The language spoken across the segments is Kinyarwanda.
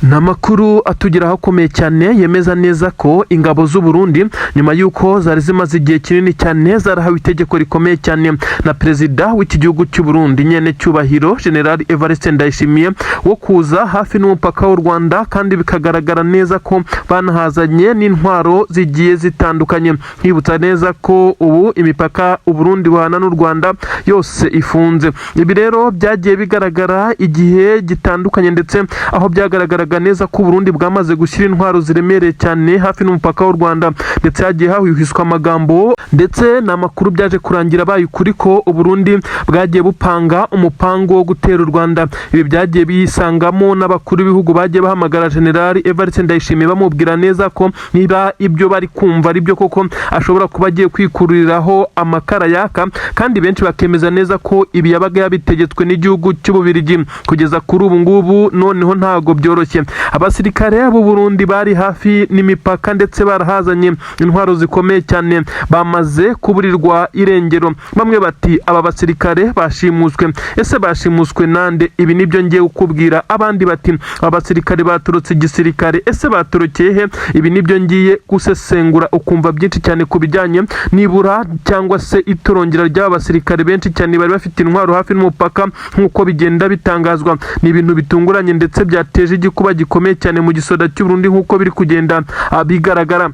Namakuru atugeraho akomeye cyane yemeza neza ko ingabo z'u Burundi nyuma yuko zari zimaze igihe kinini cyane zarahawe itegeko rikomeye cyane na perezida w'iki gihugu cy'u Burundi nyene cyubahiro General Evariste Ndayishimiye wo kuza hafi n'umupaka w'u Rwanda, kandi bikagaragara neza ko banahazanye n'intwaro zigiye zitandukanye. Hibutsa neza ko ubu imipaka u Burundi buhana n'u Rwanda yose ifunze. Ibi rero byagiye bigaragara igihe gitandukanye, ndetse aho byagaragara neza ko Burundi bwamaze gushyira intwaro ziremereye cyane hafi n'umupaka w'u Rwanda, ndetse hagiye hahwihwiswa amagambo, ndetse n'amakuru byaje kurangira baye ukuri ko Burundi bwagiye bupanga umupango wo gutera u Rwanda. Ibi byagiye bisangamo n'abakuru b'ibihugu bagiye bahamagara General Evariste Ndayishimiye bamubwira neza ko niba ibyo bari kumva ari byo koko ashobora kuba agiye kwikururiraho amakara yaka, kandi benshi bakemeza neza ko ibi yabaga yabitegetswe n'igihugu cy'Ububirigi. Kugeza kuri ubu ngubu noneho ntago byoroshye. Abasirikare b'u Burundi bari hafi n'imipaka ndetse barahazanye intwaro zikomeye cyane bamaze kuburirwa irengero. Bamwe bati aba basirikare bashimuswe. Ese bashimuswe nande? Ibi nibyo ngiye kukubwira. Abandi bati abasirikare baturutse igisirikare. Ese baturukeye he? Ibi nibyo ngiye gusesengura ukumva byinshi cyane kubijyanye nibura cyangwa se itorongera ry'abasirikare benshi cyane bari bafite intwaro hafi n'umupaka nk'uko bigenda bitangazwa. Ni ibintu bitunguranye ndetse byateje igikuba gikomeye cyane mu gisoda cy'u Burundi nk'uko biri kugenda bigaragara.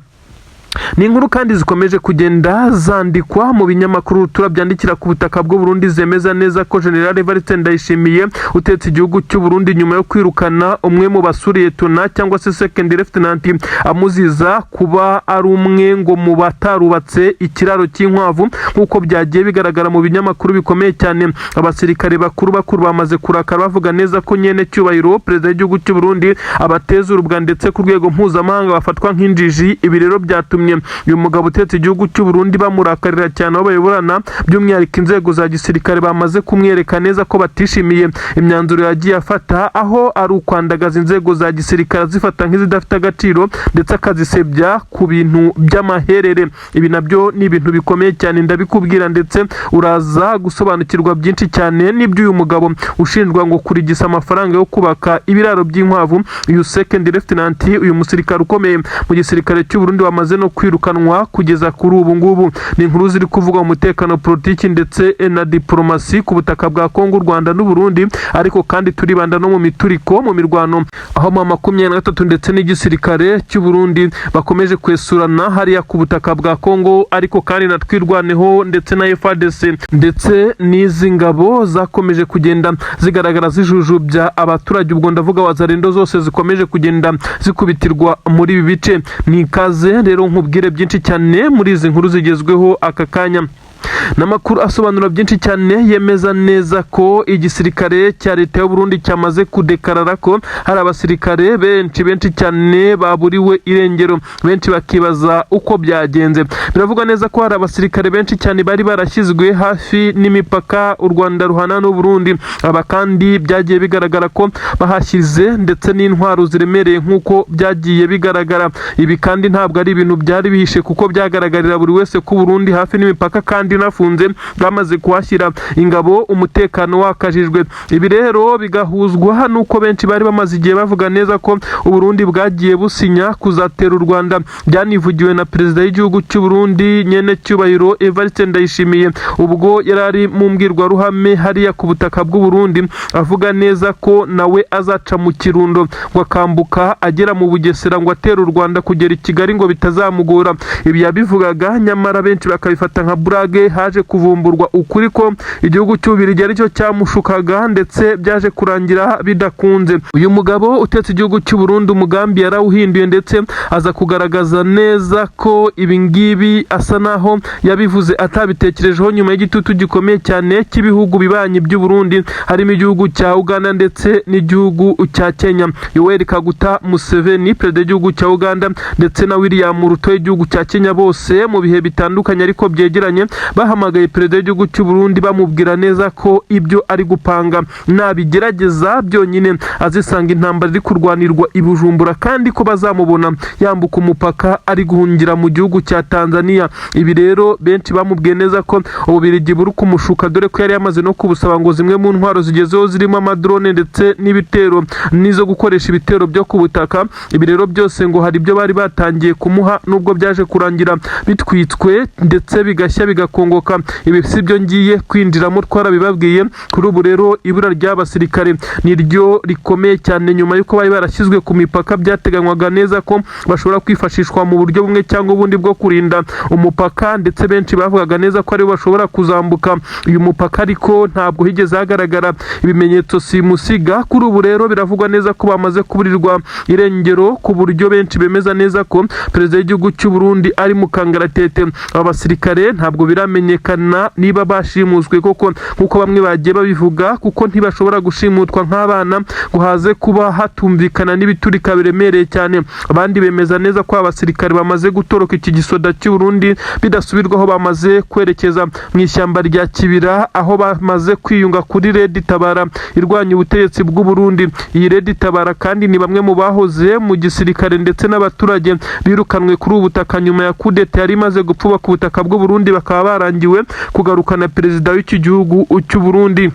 Ni inkuru kandi zikomeje kugenda zandikwa mu binyamakuru turabyandikira ku butaka bw'u Burundi zemeza neza ko General Evariste Ndayishimiye utetse igihugu cy'u Burundi nyuma yo kwirukana umwe mu basuriye tuna cyangwa se second lieutenant amuziza kuba ari umwe ngo mu batarubatse ikiraro cy'inkwavu, nk'uko byagiye bigaragara mu binyamakuru bikomeye cyane. Abasirikare bakuru bamaze kurakara bavuga neza ko nyene cyubahiro perezida w'igihugu cy'u Burundi abateza urubwa, ndetse ku rwego mpuzamahanga bafatwa nk'injiji. Ibi rero byatumye uyu mugabo utetse igihugu cy'u Burundi bamurakarira cyane, aho bayoborana by'umwihariko inzego za gisirikare bamaze kumwereka neza ko batishimiye imyanzuro yagiye afata, aho ari ukwandagaza inzego za gisirikare zifata nk'izidafite agaciro ndetse akazisebya ku bintu by'amaherere. Ibi nabyo ni ibintu bikomeye cyane ndabikubwira, ndetse uraza gusobanukirwa byinshi cyane n'ibyo uyu mugabo ushinjwa ngo kurigisa amafaranga yo kubaka ibiraro by'inkwavu. Uyu second lieutenant, uyu musirikare ukomeye mu gisirikare cy'u Burundi wamaze no kwirukanwa kugeza kuri ubu ngubu. Ni inkuru ziri kuvuga umutekano, politiki ndetse na diplomasi ku butaka bwa Kongo, Rwanda n'u Burundi, ariko kandi turibanda no mu mituriko mu mirwano, aho mu 23 ndetse n'igisirikare cy'u Burundi bakomeje kwesurana hariya ku butaka bwa Kongo, ariko kandi na twirwaneho ndetse na FARDC ndetse n'izi ngabo zakomeje kugenda zigaragara zijujubya abaturage. Ubwo ndavuga wazarendo zose zikomeje kugenda zikubitirwa muri ibi bice. Ni ikaze rero nkubwire byinshi cyane muri izi nkuru zigezweho aka kanya. Namakuru asobanura byinshi cyane yemeza neza ko igisirikare cya leta y'u Burundi cyamaze kudekarara ko hari abasirikare benshi cyane baburiwe irengero. Benshi bakibaza uko byagenze. Biravuga neza ko hari abasirikare benshi cyane bari barashyizwe hafi n'imipaka u Rwanda ruhana n'u Burundi. Aba kandi byagiye bigaragara ko bahashyize ndetse n'intwaro ziremereye nk'uko byagiye bigaragara. Ibi kandi ntabwo ari ibintu byari bihishe, kuko byagaragarira buri wese ku Burundi hafi n'imipaka kandi nafunze bamaze kuhashyira ingabo, umutekano wakajijwe. Ibi rero bigahuzwa nuko benshi bari bamaze igihe bavuga neza ko u Burundi bwagiye businya kuzatera u Rwanda. Byanivugiwe na perezida w'igihugu cy'u Burundi nyene cyubahiro Evariste Ndayishimiye ubwo yarari mu mbwirwaruhame hariya ku butaka bw'u Burundi, avuga neza ko nawe azaca mu Kirundo ngo akambuka agera mu Bugesera ngo atera u Rwanda kugera i Kigali ngo bitazamugora. Ibi yabivugaga, nyamara benshi bakabifata nka burage. Haje kuvumburwa ukuri ko igihugu cy'Ububirigi aricyo cyamushukaga, ndetse byaje kurangira bidakunze. Uyu mugabo utetse igihugu cy'u Burundi umugambi yarawuhinduye, ndetse aza kugaragaza neza ko ibi ngibi asa naho yabivuze atabitekerejeho nyuma y'igitutu gikomeye cyane cy'ibihugu bibanyi by'u Burundi, harimo igihugu cya Uganda ndetse n'igihugu cya Kenya. Yoweri Kaguta Museveni perezida w'igihugu cya Uganda ndetse na William Ruto w'igihugu cya Kenya, bose mu bihe bitandukanye ariko byegeranye bahamagaye perezida w'igihugu cy'u Burundi bamubwira neza ko ibyo ari gupanga nabigerageza byonyine azisanga intambara iri kurwanirwa i Bujumbura kandi ko bazamubona yambuka umupaka ari guhungira mu gihugu cya Tanzania. Ibi rero benshi bamubwiye neza ko Ububirigi buri kumushuka dore ko yari yamaze no kubusaba ngo zimwe mu ntwaro zigezeho zirimo amadrone ndetse n'ibitero nizo gukoresha ibitero byo ku butaka. Ibi rero byose ngo hari ibyo bari batangiye kumuha nubwo byaje kurangira bitwitswe ndetse bigashya bigakongoka. Ibi si byo ngiye kwinjiramo twarabibabwiye. Kuri ubu rero ibura ry'abasirikare niryo rikomeye cyane nyuma y'uko bari barashyizwe ku mipaka byateganywaga neza ko bashobora kwifashishwa mu buryo bumwe cyangwa ubundi bwo kurinda umupaka, ndetse benshi bavugaga neza ko aribo bashobora kuzambuka uyu mupaka, ariko ntabwo higeze hagaragara ibimenyetso simusiga. Kuri ubu rero biravugwa neza ko bamaze kuburirwa irengero ku buryo benshi bemeza neza ko perezida w'igihugu cy'u Burundi ari mu kangaratete. Aba basirikare ntabwo biramenyekana niba bashimuswe koko nkuko bamwe bagiye babivuga, kuko ntibashobora gushimutwa nk'abana ngo haze kuba hatumvikana n'ibiturika biremereye cyane. Abandi bemeza neza ko abasirikare bamaze gutoroka iki gisoda cy'u Burundi bidasubirwaho, bamaze kwerekeza mu ishyamba rya Kibira aho bamaze kwiyunga kuri Red Tabara irwanya ubutegetsi bw'u Burundi. Iyi Red Tabara kandi ni bamwe mu bahoze mu gisirikare ndetse n'abaturage birukanwe kuri ubu butaka nyuma ya kudeta yari imaze gupfuba ku butaka bw'u Burundi, bakaba barangiwe kugarukana perezida w'iki gihugu cy'u Burundi.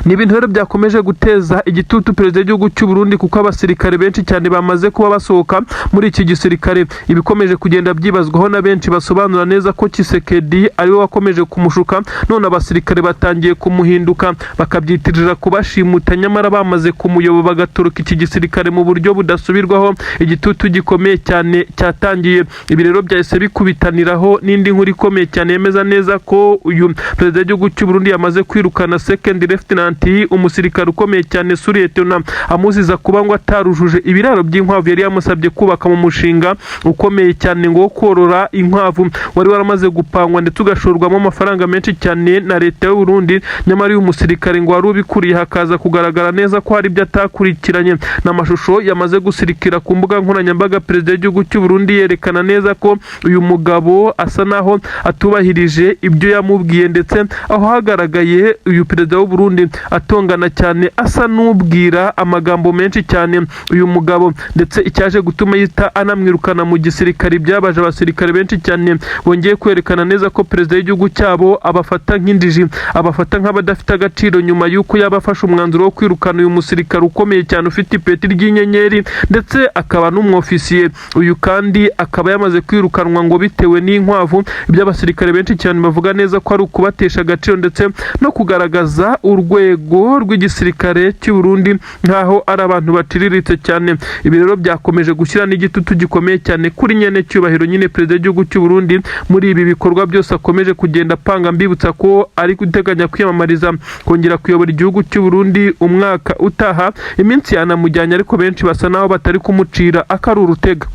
Ni ibintu rero byakomeje guteza igitutu perezida w'igihugu cy'u Burundi, kuko abasirikare benshi cyane bamaze kuba basohoka muri iki gisirikare. Ibikomeje kugenda byibazwaho na benshi basobanura neza ko Tshisekedi ariwe wakomeje kumushuka, none abasirikare batangiye kumuhinduka bakabyitirira kubashimuta, nyamara bamaze kumuyoba bagatoroka iki gisirikare mu buryo budasubirwaho. Igitutu gikomeye cyane cyatangiye. Ibi rero byahise bikubitaniraho n'indi nkuru ikomeye cyane yemeza neza ko uyu perezida w'igihugu cy'u Burundi yamaze kwirukana second Lieutenant umusirikare ukomeye cyane Suretona, amuziza kuba ngo atarujuje ibiraro by'inkwavu yari yamusabye kubaka mu mushinga ukomeye cyane ngo korora inkwavu wari waramaze gupangwa ndetse ugashorwamo amafaranga menshi cyane na leta y'u Burundi. Nyamara uyu musirikare ngo wari ubikuriye hakaza kugaragara neza ko hari ibyo atakurikiranye. N'amashusho yamaze gusirikira ku mbuga nkoranyambaga perezida w'igihugu cy'u Burundi yerekana neza ko uyu mugabo asa naho atubahirije ibyo yamubwiye, ndetse aho hagaragaye uyu perezida w'u Burundi atongana cyane asa n'ubwira amagambo menshi cyane uyu mugabo, ndetse icyaje gutuma yita anamwirukana mu gisirikare byabaje abasirikare benshi cyane bongeye kwerekana neza ko perezida w'igihugu cyabo abafata nk'indiji, abafata nk'abadafite agaciro nyuma y'uko yabafashe umwanzuro wo kwirukana uyu musirikare ukomeye cyane ufite ipeti ry'inyenyeri ndetse akaba n'umwofisiye. Uyu kandi akaba yamaze kwirukanwa ngo bitewe n'inkwavu. Iby'abasirikare benshi cyane bavuga neza ko ari ukubatesha agaciro ndetse no kugaragaza urwego rw'igisirikare cy'u Burundi nkaho ari abantu baciriritse cyane. Ibi rero byakomeje gushyira n'igitutu gikomeye cyane kuri nyene cyubahiro nyine perezida w'igihugu cy'u Burundi muri ibi bikorwa byose akomeje kugenda apanga. Mbibutsa ko ari guteganya kwiyamamariza kongera kuyobora igihugu cy'u Burundi umwaka utaha. Iminsi yanamujyanye ariko benshi basa naho batari kumucira akari urutega.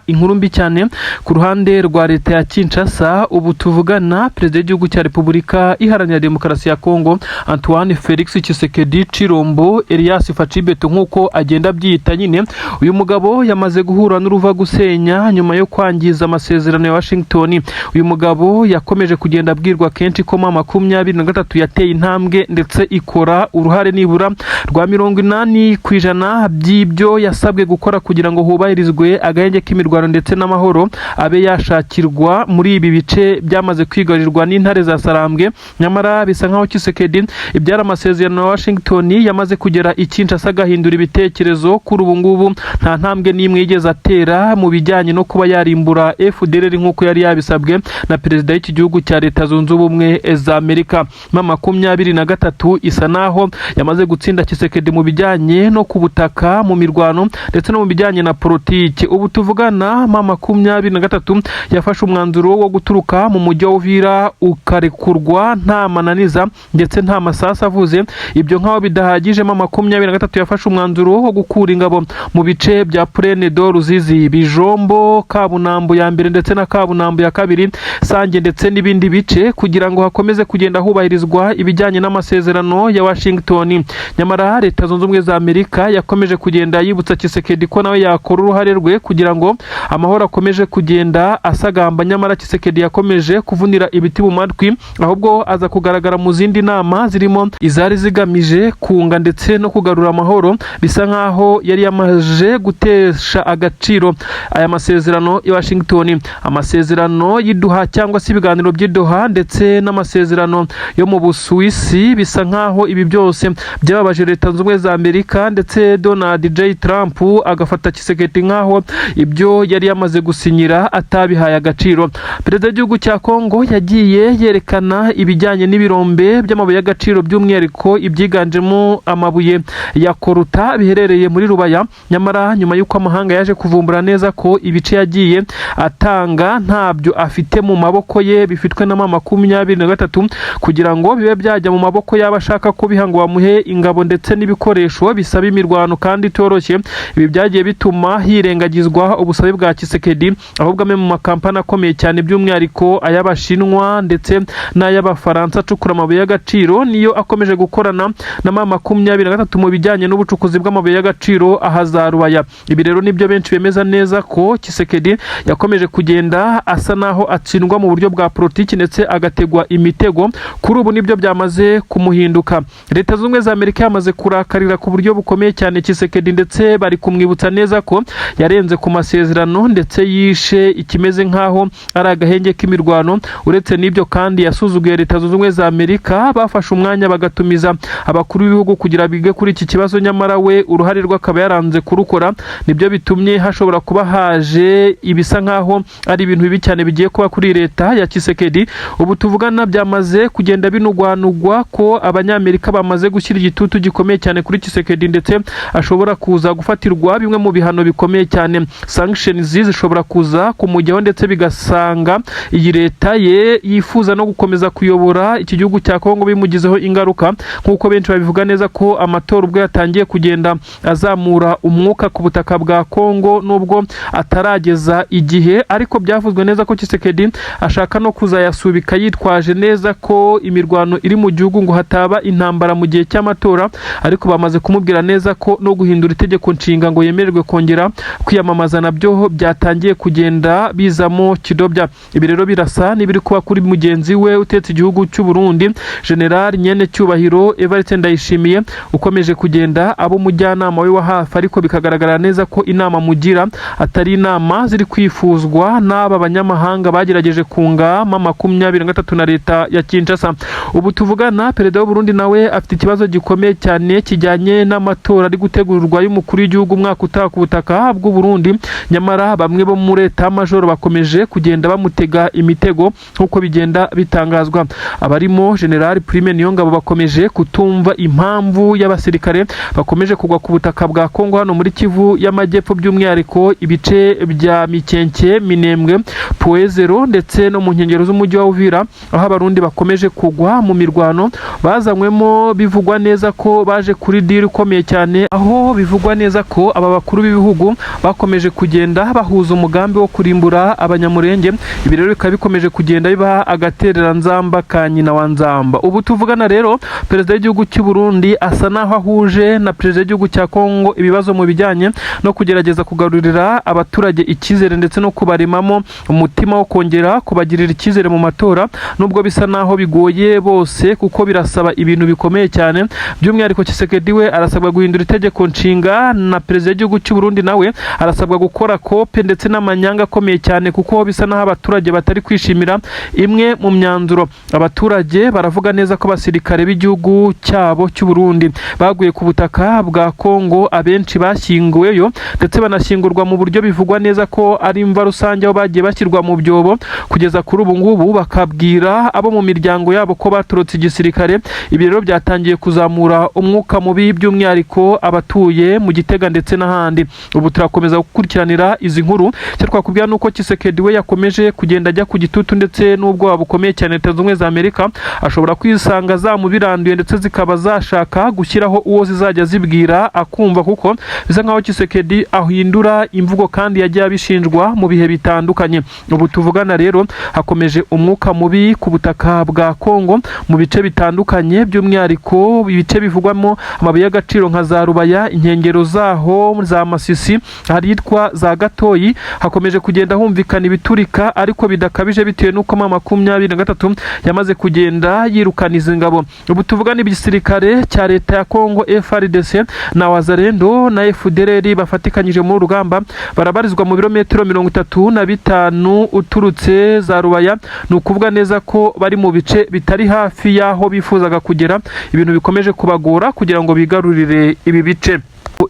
Inkuru mbi cyane ku ruhande rwa leta ya Kinshasa. Ubu tuvugana perezida w'igihugu cya Repubulika Iharanira Demokarasi ya Kongo Antoine Felix Tshisekedi Chilombo Elias Facibeto nk'uko agenda abyita nyine, uyu mugabo yamaze guhura n'uruva gusenya nyuma yo kwangiza amasezerano ya Washington. Uyu mugabo yakomeje kugenda abwirwa kenshi ko M23 yateye intambwe ndetse ikora uruhare nibura rwa 80% by'ibyo yasabwe gukora kugira ngo hubahirizwe agahenge k'imirwano ndetse n'amahoro abe yashakirwa muri ibi bice byamaze kwigarirwa n'intare za Sarambwe. Nyamara bisa nkaho Tshisekedi ibyara amasezerano ya Washington yamaze kugera i Kinshasa agahindura ibitekerezo. Kuri ubu ngubu nta ntambwe n'imwe yigeze atera mu bijyanye no kuba yarimbura FDLR nk'uko yari yabisabwe na perezida w'iki gihugu cya Leta Zunze Ubumwe za Amerika. M23 isa naho yamaze gutsinda Tshisekedi mu bijyanye no kubutaka mu mirwano ndetse no mu bijyanye na politiki. Ubu tuvugana M23 yafashe umwanzuro wo guturuka mu mujyi wa Uvira ukarekurwa nta mananiza ndetse nta masasa avuze yavuze ibyo nk'aho bidahagije. M23 yafashe umwanzuro wo gukura ingabo mu bice bya Plaine de Ruzizi, Bijombo, Kabunambo ya mbere ndetse na Kabunambo ya kabiri, Sange ndetse n'ibindi bice kugira ngo hakomeze kugenda hubahirizwa ibijyanye n'amasezerano ya Washington. Nyamara Leta Zunze Ubumwe za Amerika yakomeje kugenda yibutsa Tshisekedi ko nawe yakora uruhare rwe kugira ngo amahoro akomeje kugenda asagamba. Nyamara Tshisekedi yakomeje kuvunira ibiti mu matwi, ahubwo aza kugaragara mu zindi nama zirimo izari zigamije kunga ndetse no kugarura amahoro. Bisa nkaho yari yamaje gutesha agaciro aya masezerano ya Washington, amasezerano y'Idoha cyangwa se ibiganiro by'Idoha ndetse n'amasezerano yo mu Busuwisi. Bisa nkaho ibi byose byababaje Leta Zunze Ubumwe za Amerika, ndetse Donald J. Trump agafata Tshisekedi nkaho ibyo yari yamaze gusinyira atabihaye agaciro. Perezida w'igihugu cya Kongo yagiye yerekana ibijyanye n'ibirombe by'amabuye y'agaciro, by'umwihariko ibyiganjemo amabuye ya koruta biherereye muri Rubaya. Nyamara nyuma y'uko amahanga yaje kuvumbura neza ko ibice yagiye atanga ntabyo afite mu maboko ye, bifitwe na M23 kugira ngo bibe byajya mu maboko y'abashaka ko bihango bamuhe ingabo ndetse n'ibikoresho bisaba imirwano kandi itoroshye. Ibi byagiye bituma hirengagizwa ubusabe bwa Tshisekedi, ahubwo amwe mu makampani akomeye cyane by'umwihariko ay'Abashinwa ndetse n'ay'Abafaransa acukura amabuye y'agaciro niyo akomeje gukorana na M23 mu bijyanye n'ubucukuzi bw'amabuye y'agaciro ahaza Rubaya. Ibi rero nibyo benshi bemeza neza ko Tshisekedi yakomeje kugenda asa naho atsindwa mu buryo bwa politiki ndetse agategwa imitego. Kuri ubu nibyo byamaze kumuhinduka. Leta Zunze Ubumwe za Amerika yamaze kurakarira ku buryo bukomeye cyane Tshisekedi, ndetse bari kumwibutsa neza ko yarenze ku masezerano ndetse yishe ikimeze nkaho ari agahenge k'imirwano. Uretse n'ibyo kandi yasuzuguye Leta Zunze Ubumwe za Amerika, bafashe umwanya bagatumiza abakuru b'ibihugu kugira bige kuri iki kibazo, nyamara we uruhare rwe akaba yaranze kurukora. Nibyo bitumye hashobora kuba haje ibisa nkaho ari ibintu bibi cyane bigiye kuba kuri leta ya Tshisekedi. Ubu tuvugana byamaze kugenda binugwanugwa ko Abanyamerika bamaze gushyira igitutu gikomeye cyane kuri Tshisekedi, ndetse ashobora kuza gufatirwa bimwe mu bihano bikomeye cyane. Sanctions zishobora kuza kumujyaho ndetse bigasanga iyi leta ye yifuza no gukomeza kuyobora iki gihugu cya Kongo bimugizeho ingaruka, nk'uko benshi babivuga neza ko amatora ubwo yatangiye kugenda azamura umwuka ku butaka bwa Kongo nubwo atarageza igihe, ariko byavuzwe neza ko Tshisekedi ashaka no kuzayasubika yitwaje neza ko imirwano iri mu gihugu ngo hataba intambara mu gihe cy'amatora. Ariko bamaze kumubwira neza ko no guhindura itegeko nshinga ngo yemererwe kongera kwiyamamaza nabyo byatangiye kugenda bizamo kidobya. Ibi rero birasa n'ibiri kuba kuri mugenzi we utetse igihugu cy'u Burundi, General Nyene Cyubahiro Evariste Ndayishimiye, ukomeje kugenda abo mujyanama we wa hafi, ariko bikagaragara neza ko inama mugira atari inama ziri kwifuzwa n'aba banyamahanga bagerageje kunga M23 na leta ya Kinshasa. Ubu tuvugana Perezida w'u Burundi nawe afite ikibazo gikomeye cyane kijyanye n'amatora ari gutegurwa y'umukuru w'igihugu umwaka utaha ku butaka bw'u Burundi. Nyamara bamwe bo muri leta majoro bakomeje kugenda bamutega imitego nk'uko bigenda bitangazwa. Abarimo General Prime Niyongabo bakomeje kutumva impamvu y'abasirikare bakomeje kugwa ku butaka bwa Kongo hano muri Kivu y'Amajyepfo, by'umwihariko ibice bya Mikenke, Minembwe, Poezero ndetse no mu nkengero z'umujyi wa Uvira, aho abarundi bakomeje kugwa mu mirwano bazanywemo. Bivugwa neza ko baje kuri deal ikomeye cyane, aho bivugwa neza ko aba bakuru b'ibihugu bakomeje kugenda bahuza umugambi wo kurimbura abanyamurenge. Ibi rero bikaba bikomeje kugenda biba agaterera nzamba ka nyina wa nzamba. Ubu tuvugana rero Perezida w'igihugu cy'u Burundi asa naho ahuje na Perezida w'igihugu cya Kongo ibibazo mu bijyanye no kugerageza kugarurira abaturage icyizere ndetse no kubaremamo umutima wo kongera kubagirira icyizere mu matora, nubwo bisa naho bigoye bose kuko birasaba ibintu bikomeye cyane. By'umwihariko Tshisekedi we arasabwa guhindura itegeko nshinga, na Perezida w'igihugu cy'u Burundi nawe arasabwa gukora kope ndetse n'amanyanga akomeye cyane, kuko bisa naho abaturage batari kwishimira imwe mu myanzuro. Abaturage baravuga neza ko abasirikare b'igihugu cyabo cy'u Burundi baguye ku butaka bwa Kongo, abenshi bashyinguweyo ndetse banashyingurwa mu buryo bivugwa neza ko ari imva rusange, aho bagiye bashyirwa mu byobo. Kugeza kuri ubu ngubu bakabwira abo mu miryango yabo ko baturutse igisirikare. Ibi rero byatangiye kuzamura umwuka mubi, by'umwihariko abatuye mu Gitega ndetse n'ahandi. Ubu turakomeza gukurikiranira izi nkuru. Icyo twakubwira nuko Tshisekedi we yakomeje kugenda ajya ku gitutu ndetse n'ubwoba bukomeye cyane Leta Zunze Ubumwe za Amerika ashobora kwisanga zamubirana zaranduye ndetse zikaba zashaka gushyiraho uwo zizajya zibwira akumva, kuko bisa nkaho Tshisekedi ahindura imvugo kandi yagiye abishinjwa mu bihe bitandukanye. Ubu tuvugana rero hakomeje umwuka mubi ku butaka bwa Kongo mu bice bitandukanye, by'umwihariko ibice bivugwamo amabuye y'agaciro nka za Rubaya, inkengero zaho za Masisi, ahitwa za Gatoyi, hakomeje kugenda humvikana ibiturika ariko bidakabije bitewe n'uko M23 yamaze kugenda yirukana izi ngabo. Ubu tuvugana igisirikare cya leta ya Kongo FARDC na Wazalendo na FDLR bafatikanyije mu rugamba, barabarizwa mu birometero 35 uturutse za Rubaya. Ni ukuvuga neza ko bari mu bice bitari hafi y'aho bifuzaga kugera, ibintu bikomeje kubagora kugira ngo bigarurire ibi bice.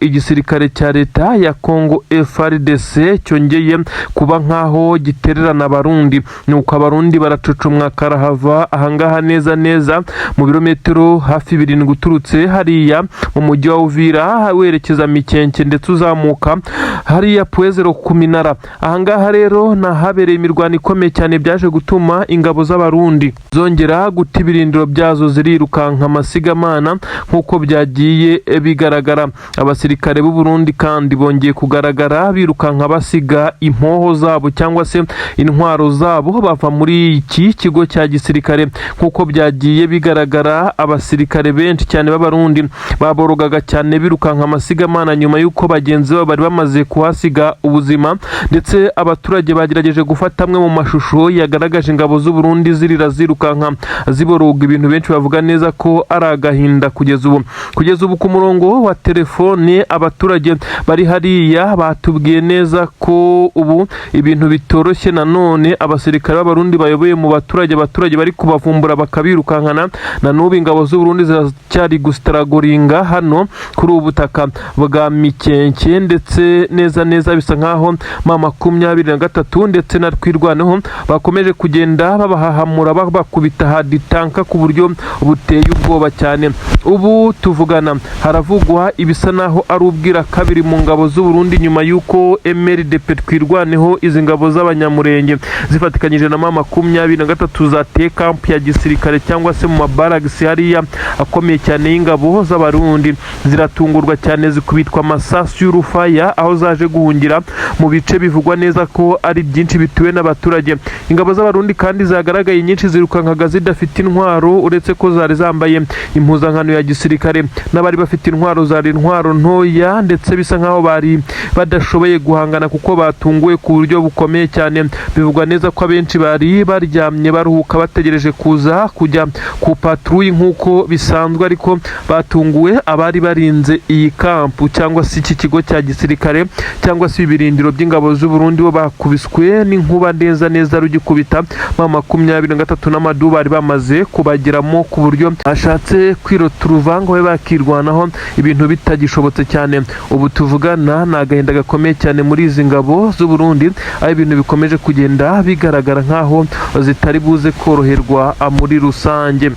Igisirikare cya leta ya Kongo FARDC cyongeye kuba nkaho gitererana abarundi, nuko abarundi baracucumwa karahava ahangaha neza mu birometero hafi 7 uturutse hariya mu mujyi wa Uvira werekeza Mikenke ndetse uzamuka hariya Puezero ku Minara. Ahangaha rero nahabereye imirwano ikomeye cyane, byaje gutuma ingabo z'abarundi zongera guta ibirindiro byazo zirirukanka amasigamana nk'uko byagiye bigaragara. Abasirikare b'u Burundi kandi bongeye kugaragara birukanka basiga impoho zabo cyangwa se intwaro zabo bava muri iki kigo cya gisirikare. Nk'uko byagiye bigaragara, abasirikare benshi cyane b'abarundi baborogaga cyane birukanka amasigamana nyuma y'uko bagenzi babo bari bamaze kuhasiga ubuzima, ndetse abaturage bagerageje gufata amwe mu mashusho yagaragaje ingabo z'u Burundi zirira zirukanka ziboroga, ibintu benshi bavuga neza ko ari agahinda. Kugeza ubu ku murongo wa telefone abaturage bari hariya batubwiye neza ko ubu ibintu bitoroshye. Nanone abasirikare b'abarundi bayoboye mu baturage bari kubavumbura bakabirukankana. Na n'ubu ingabo z'u Burundi ziracyari gustaragoringa hano kuri ubu butaka bwa Mikenke, ndetse neza bisa nkaho M23 ndetse na Twirwaneho bakomeje kugenda babahahamura babakubita haditanka ku buryo buteye ubwoba cyane. Ubu tuvugana haravugwa ibisa naho ari ubwira kabiri mu ngabo z'u Burundi nyuma y'uko MLDP Twirwaneho izi ngabo z'abanyamurenge zifatikanyije na M23 zateye camp ya gisirikare cyangwa se mu mabaragisi hariya akomeye cyane y'ingabo z'abarundi. Ziratungurwa cyane zikubitwa amasasu y'urufaya aho zaje guhungira mu bice bivugwa neza ko ari byinshi bituwe n'abaturage. Ingabo z'abarundi kandi zagaragaye nyinshi zirukankaga zidafite intwaro, uretse ko zari zambaye impuzankano ya gisirikare. N'abari bafite intwaro zari intwaro ntoya, ndetse bisa nkaho bari badashoboye guhangana kuko batunguwe ku buryo bukomeye cyane. Bivugwa neza ko abenshi bari baryamye baruhuka bategereje kuza kujya ku patrouille nk'uko bisanzwe, ariko batunguwe abari barinze iyi kampu cyangwa se iki kigo cya gisirikare cyangwa se ibirindiro by'ingabo z'u Burundi, bo bakubiswe n'inkuba neza rugikubita. M23 n'amadu bari bamaze kubageramo ku buryo ashatse kwirota uruvango we bakirwanaho ibintu bitagishobotse cyane. Ubu tuvugana ni agahinda gakomeye cyane muri izi ngabo z'u Burundi, aho ibintu bikomeje kugenda bigaragara nkaho zitari buze koroherwa muri rusange.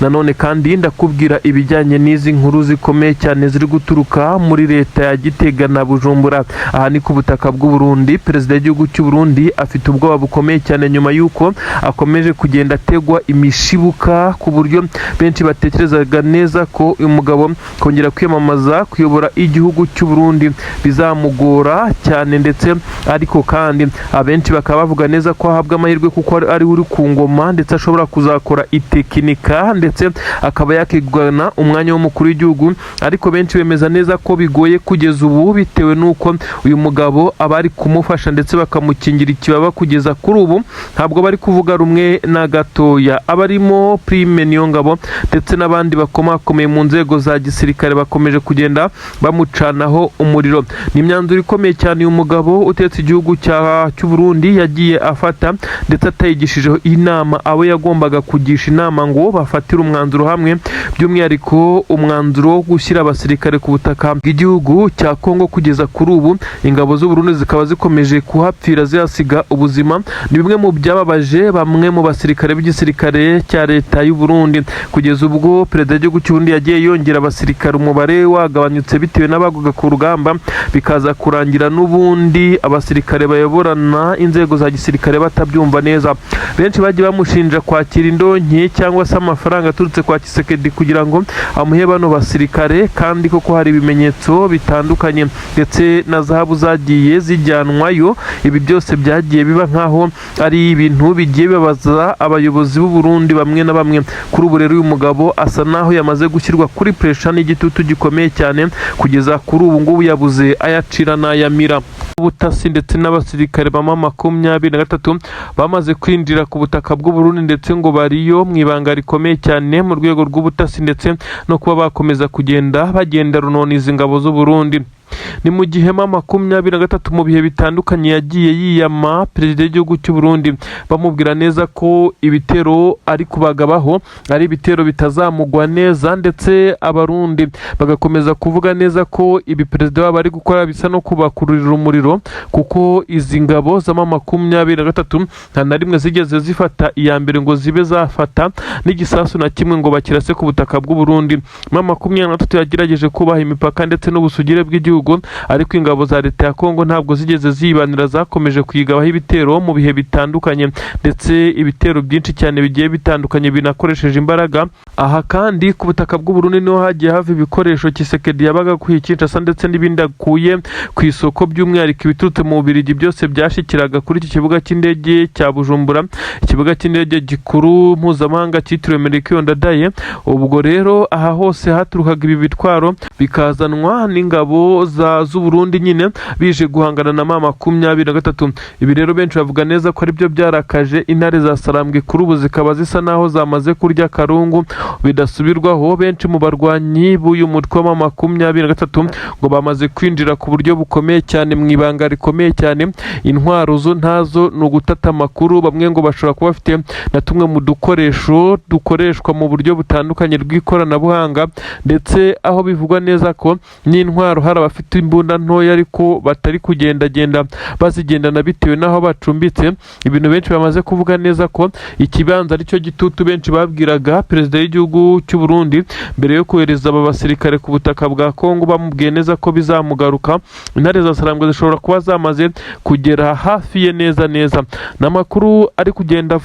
Nanone kandi ndakubwira ibijyanye n'izi nkuru zikomeye cyane ziri guturuka muri leta ya Gitega na Bujumbura. Aha ni ku butaka bw'u Burundi. Perezida w'igihugu cy'u Burundi afite ubwoba bukomeye cyane nyuma y'uko akomeje kugenda ategwa imishibuka ku buryo benshi batekerezaga neza ko uyu mugabo kongera kwiyamamaza kuyobora igihugu cy'u Burundi bizamugora cyane, ndetse ariko kandi abenshi bakaba bavuga neza ko ahabwa amahirwe kuko ari uri ku ngoma, ndetse ashobora kuzakora itekinika ndetse akaba yakigwana umwanya w'umukuru w'igihugu. Ariko benshi bemeza neza ko bigoye kugeza ubu bitewe n'uko uyu mugabo abari kumufasha ndetse bakamukingira ikibaba kugeza kuri ubu ntabwo bari kuvuga rumwe na gatoya. Abarimo Prime Niyongabo ndetse n'abandi bakomakomeye mu nzego za gisirikare bakomeje kugenda bamucanaho umuriro. Ni imyanzuro ikomeye cyane uyu mugabo utetse igihugu cy'u Burundi yagiye afata, ndetse atayigishijeho inama abo yagombaga kugisha inama ngo bafatira umwanzuro hamwe, by'umwihariko umwanzuro wo gushyira abasirikare ku butaka bw'igihugu cya Kongo. Kugeza kuri ubu ingabo z'u Burundi zikaba zikomeje kuhapfira zihasiga ubuzima. Ni bimwe mu byababaje bamwe mu basirikare b'igisirikare cya leta y'u Burundi, kugeza ubwo perezida w'igihugu cy'u Burundi yagiye yongera abasirikare, umubare wagabanyutse bitewe n'abaguga ku rugamba, bikaza kurangira n'ubundi abasirikare bayoborana inzego za gisirikare batabyumva neza. Benshi bagiye bamushinja kwakira indonke cyangwa se amafaranga amafaranga aturutse kwa Tshisekedi kugira ngo amuhe bano basirikare, kandi koko hari ibimenyetso bitandukanye ndetse na zahabu zagiye zijyanwayo. Ibi byose byagiye biba nkaho ari ibintu bigiye bibabaza abayobozi b'u Burundi bamwe na bamwe. Kuri ubu rero uyu mugabo asa naho yamaze gushyirwa kuri pressure n'igitutu gikomeye cyane, kugeza kuri ubu ngubu yabuze ayacira n'ayamira. Ubutasi ndetse n'abasirikare ba 23 bamaze kwinjira ku butaka bw'u Burundi, ndetse ngo bariyo mu ibanga rikomeye cyane mu rwego rw'ubutasi ndetse no kuba bakomeza kugenda bagenda runoniza ingabo z'u Burundi. Ni mu gihe 23 mu bihe bitandukanye yagiye yiyama perezida w'igihugu cy'u Burundi, bamubwira neza ko ibitero ari kubagabaho ari ibitero bitazamugwa neza, ndetse abarundi bagakomeza kuvuga neza ko ibi perezida wabo ari gukora bisa no kubakururira umuriro, kuko izi ngabo za 23 nta na rimwe zigeze zifata iya mbere ngo zibe zafata n'igisasu na kimwe ngo bakirase ku butaka bw'u Burundi. 23 yagerageje kubaha imipaka ndetse n'ubusugire bw'igihugu, ariko ingabo za leta ya Kongo ntabwo zigeze zibanira, zakomeje kuyigabaho ibitero mu bihe bitandukanye, ndetse ibitero byinshi cyane bigiye bitandukanye binakoresheje imbaraga. Aha kandi ku butaka bw'u Burundi niho hagiye hava ibikoresho Tshisekedi yabaga ku Kinshasa, ndetse n'ibindi akuye ku isoko, by'umwihariko ibiturutse mu Bubiligi byose byashikiraga kuri iki kibuga cy'indege cya Bujumbura, ikibuga cy'indege gikuru mpuzamahanga cyitiriwe Melchior Ndadaye. Ubwo rero aha hose haturukaga ibi bitwaro bikazanwa n'ingabo z'u Burundi nyine bije guhangana na 23. Ibi rero benshi bavuga neza ko ari byo byarakaje intare za Sarambwe, kuri ubu zikaba zisa naho zamaze kurya karungu bidasubirwaho. Benshi mu barwanyi b'uyu mutwe wa 23 ngo bamaze kwinjira ku buryo bukomeye cyane mu ibanga rikomeye cyane. Intwaro zo ntazo ni ugutata amakuru, bamwe ngo bashobora kuba bafite na tumwe mu dukoresho dukoreshwa mu buryo butandukanye rw'ikoranabuhanga, ndetse aho bivugwa neza ko n'intwaro hari abafite imbunda ntoya ariko batari kugendagenda bazigendana bitewe n'aho bacumbitse. Ibintu benshi bamaze kuvuga neza ko ikibanza aricyo gitutu benshi babwiraga perezida w'igihugu cy'u Burundi mbere yo kohereza aba basirikare ku butaka bwa Kongo, bamubwiye neza ko bizamugaruka. Intare za Sarambwe zishobora kuba zamaze kugera hafi ye neza. N'amakuru ari kugenda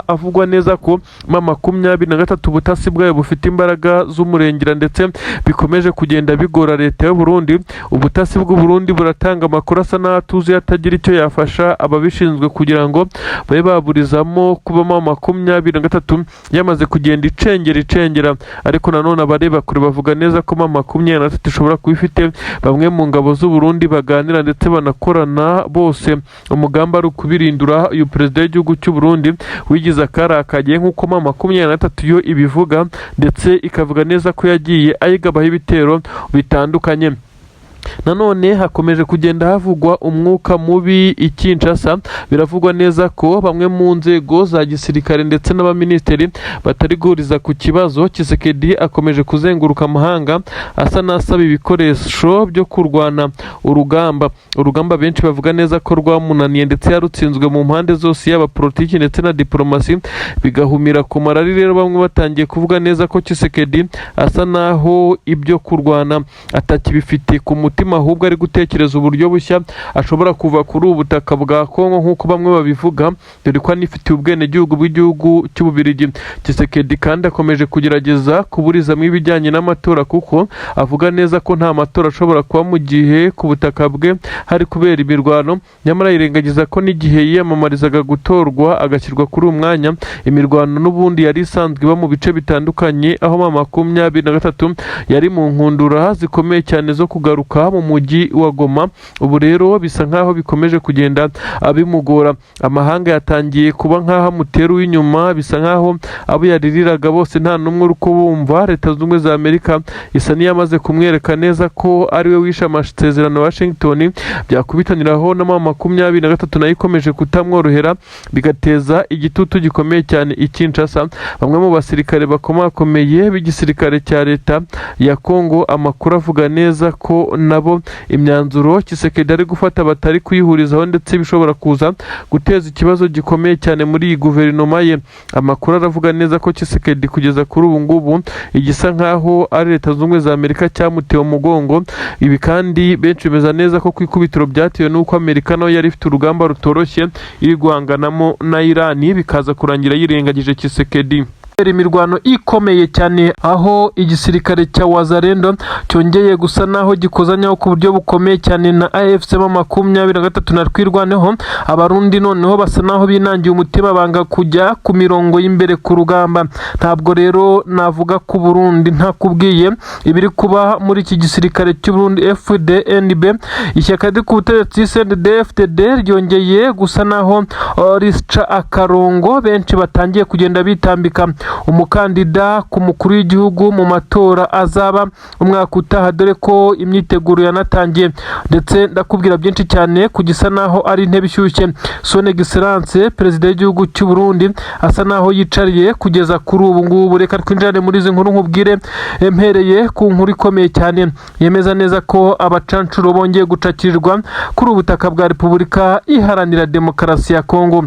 avugwa neza ko 23 ubutasi bwayo bufite imbaraga z'umurengera, ndetse bikomeje kugenda bigora leta y'u Burundi. Ubutasi bw'u Burundi buratanga amakuru asa n'atuzuye atagira icyo yafasha ababishinzwe kugira ngo babe baburizamo kuba 23 yamaze kugenda icengera, ariko nanone abareba kure bavuga neza ko 23 ishobora kuba ifite bamwe mu ngabo z'u Burundi baganira ndetse banakorana bose. Umugamba ari ukubirindura uyu perezida w'igihugu cy'u Burundi wigize akarakagiye nk'uko 23 yo ibivuga, ndetse ikavuga neza ko yagiye ayigabaho ibitero bitandukanye. Nanone hakomeje kugenda havugwa umwuka mubi i Kinshasa. Biravugwa neza ko bamwe mu nzego za gisirikare ndetse n'abaministeri batari guhuriza ku kibazo. Tshisekedi akomeje kuzenguruka amahanga asa n'asaba ibikoresho byo kurwana urugamba benshi bavuga neza ko rwamunaniye, ndetse yarutsinzwe mu mpande zose, yaba politiki ndetse na diplomasi bigahumira ku marari. Rero bamwe batangiye kuvuga neza ko Tshisekedi asa naho ibyo kurwana atakibifite ku mutima, ahubwo ari gutekereza uburyo bushya ashobora kuva kuri ubu butaka bwa Kongo nk'uko bamwe babivuga, dore ko anifitiye ubwenegihugu bw'igihugu cy'Ububiligi. Tshisekedi kandi akomeje kugerageza kuburizamo ibijyanye n'amatora, kuko avuga neza ko nta matora ashobora kuba mu gihe ku butaka bwe hari kubera imirwano. Nyamara yirengagiza ko n'igihe yiyamamarizaga gutorwa agashyirwa kuri uyu mwanya, imirwano n'ubundi yari isanzwe iba mu bice bitandukanye, aho 23 yari mu nkundura zikomeye cyane zo kugaruka mu mujyi wa Goma. Ubu rero bisa nkaho bikomeje kugenda abimugora. Amahanga yatangiye kuba nkaho amutera w'inyuma, bisa nkaho abo yaririraga bose nta numwe uko bumva. Leta z'Ubumwe za Amerika isa niyamaze kumwereka neza ko ari we wishe amasezerano Washington, byakubitaniraho na 23 nayo ikomeje kutamworohera, bigateza igitutu gikomeye cyane i Kinshasa. Bamwe mu basirikare bakomakomeye b'igisirikare cya leta ya Kongo, amakuru avuga neza ko nabo imyanzuro Tshisekedi ari gufata batari kuyihurizaho, ndetse bishobora kuza guteza ikibazo gikomeye cyane muri iyi guverinoma ye. Amakuru aravuga neza ko Tshisekedi kugeza kuri ubu ngubu igisa nkaho ari Leta z'Ubumwe za Amerika cyamutewe umugongo. Ibi kandi benshi bemeza neza ko kwikubitiro byatewe n'uko Amerika nayo yari ifite urugamba rutoroshye iri guhanganamo na Irani, bikaza kurangira yirengagije Tshisekedi. imirwano ikomeye cyane, aho igisirikare cya Wazalendo cyongeye gusa naho gikozanyaho ku buryo bukomeye cyane na AFC M23 na Twirwaneho. Abarundi noneho basa naho binangiye umutima banga kujya ku mirongo y'imbere ku rugamba. Ntabwo rero navuga ku Burundi ntakubwiye ibiri kuba muri iki gisirikare cy'u Burundi FDNB. Ishyaka riri ku butegetsi CNDD-FDD ryongeye gusa naho risca akarongo, benshi batangiye kugenda bitambika umukandida ku mukuru w'igihugu mu matora azaba umwaka utaha, dore ko imyiteguro yanatangiye, ndetse ndakubwira byinshi cyane kugisa naho ari intebe ishyushye. Son Excellence perezida w'igihugu cy'u Burundi asa naho yicariye kugeza kuri ubu ngubu. Reka twinjirane muri izi nkuru nkubwire, mpereye ku nkuru ikomeye cyane yemeza neza ko abacancuro bongeye gucakirirwa kuri ubutaka bwa Repubulika Iharanira Demokarasi ya Kongo.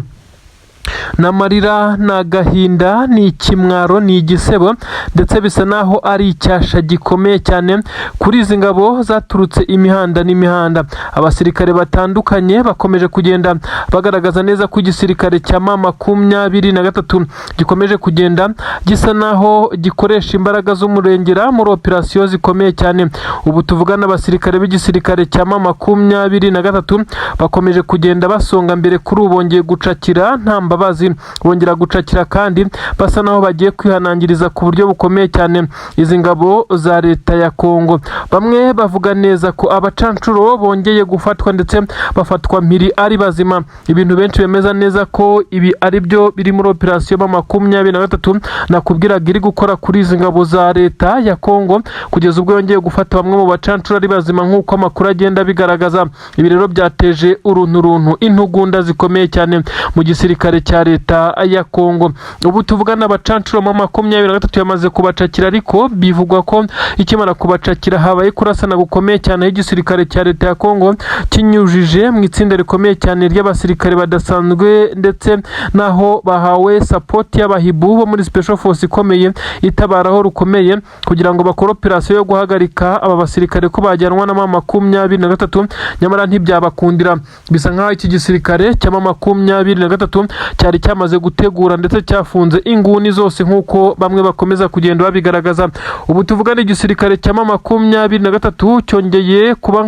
N'amarira, n'agahinda, ni ikimwaro, ni igisebo, ndetse bisa naho ari icyasha gikomeye cyane kuri izi ngabo zaturutse imihanda n'imihanda. Abasirikare batandukanye bakomeje kugenda bagaragaza neza ko igisirikare cya M23 gikomeje kugenda gisa naho gikoresha imbaraga z'umurengera muri operasiyo zikomeye cyane. Ubu tuvugana abasirikare b'igisirikare cya M23 bakomeje kugenda basonga mbere kuri ubu, bongeye gucakira nta mbabazi, bongera gucakira kandi basa naho bagiye kwihanangiriza ku buryo bukomeye cyane izi ngabo za leta ya Kongo. Bamwe bavuga neza ko abacancuro bongeye gufatwa ndetse bafatwa mpiri ari bazima. Ibintu benshi bemeza neza ko ibi ari byo biri muri operasiyo M23 nakubwiraga iri gukora kuri izi ngabo za leta ya Kongo, kugeza ubwo yongeye gufata bamwe mu bacancuro ari bazima nk'uko amakuru agenda bigaragaza. Ibi rero byateje urunturuntu, intugunda zikomeye cyane mu gisirikare cya leta ya Kongo. Ubu tuvugana abacancuro M23 yamaze kubacakira, ariko bivugwa ko ikimara kubacakira habaye kurasana gukomeye cyane y'igisirikare cya leta ya Kongo kinyujije mu itsinda rikomeye cyane ry'abasirikare badasanzwe, ndetse naho bahawe support y'abahibu bo muri special force ikomeye itabaraho rukomeye kugira ngo bakore operasiyo yo guhagarika aba basirikare ko bajyanwa na M23, nyamara ntibyabakundira. Bisa nkaho iki gisirikare cya M23 cyari cyamaze gutegura ndetse cyafunze inguni zose nk'uko bamwe bakomeza kugenda babigaragaza. Ubu tuvugana igisirikare cya M23 cyongeye kuba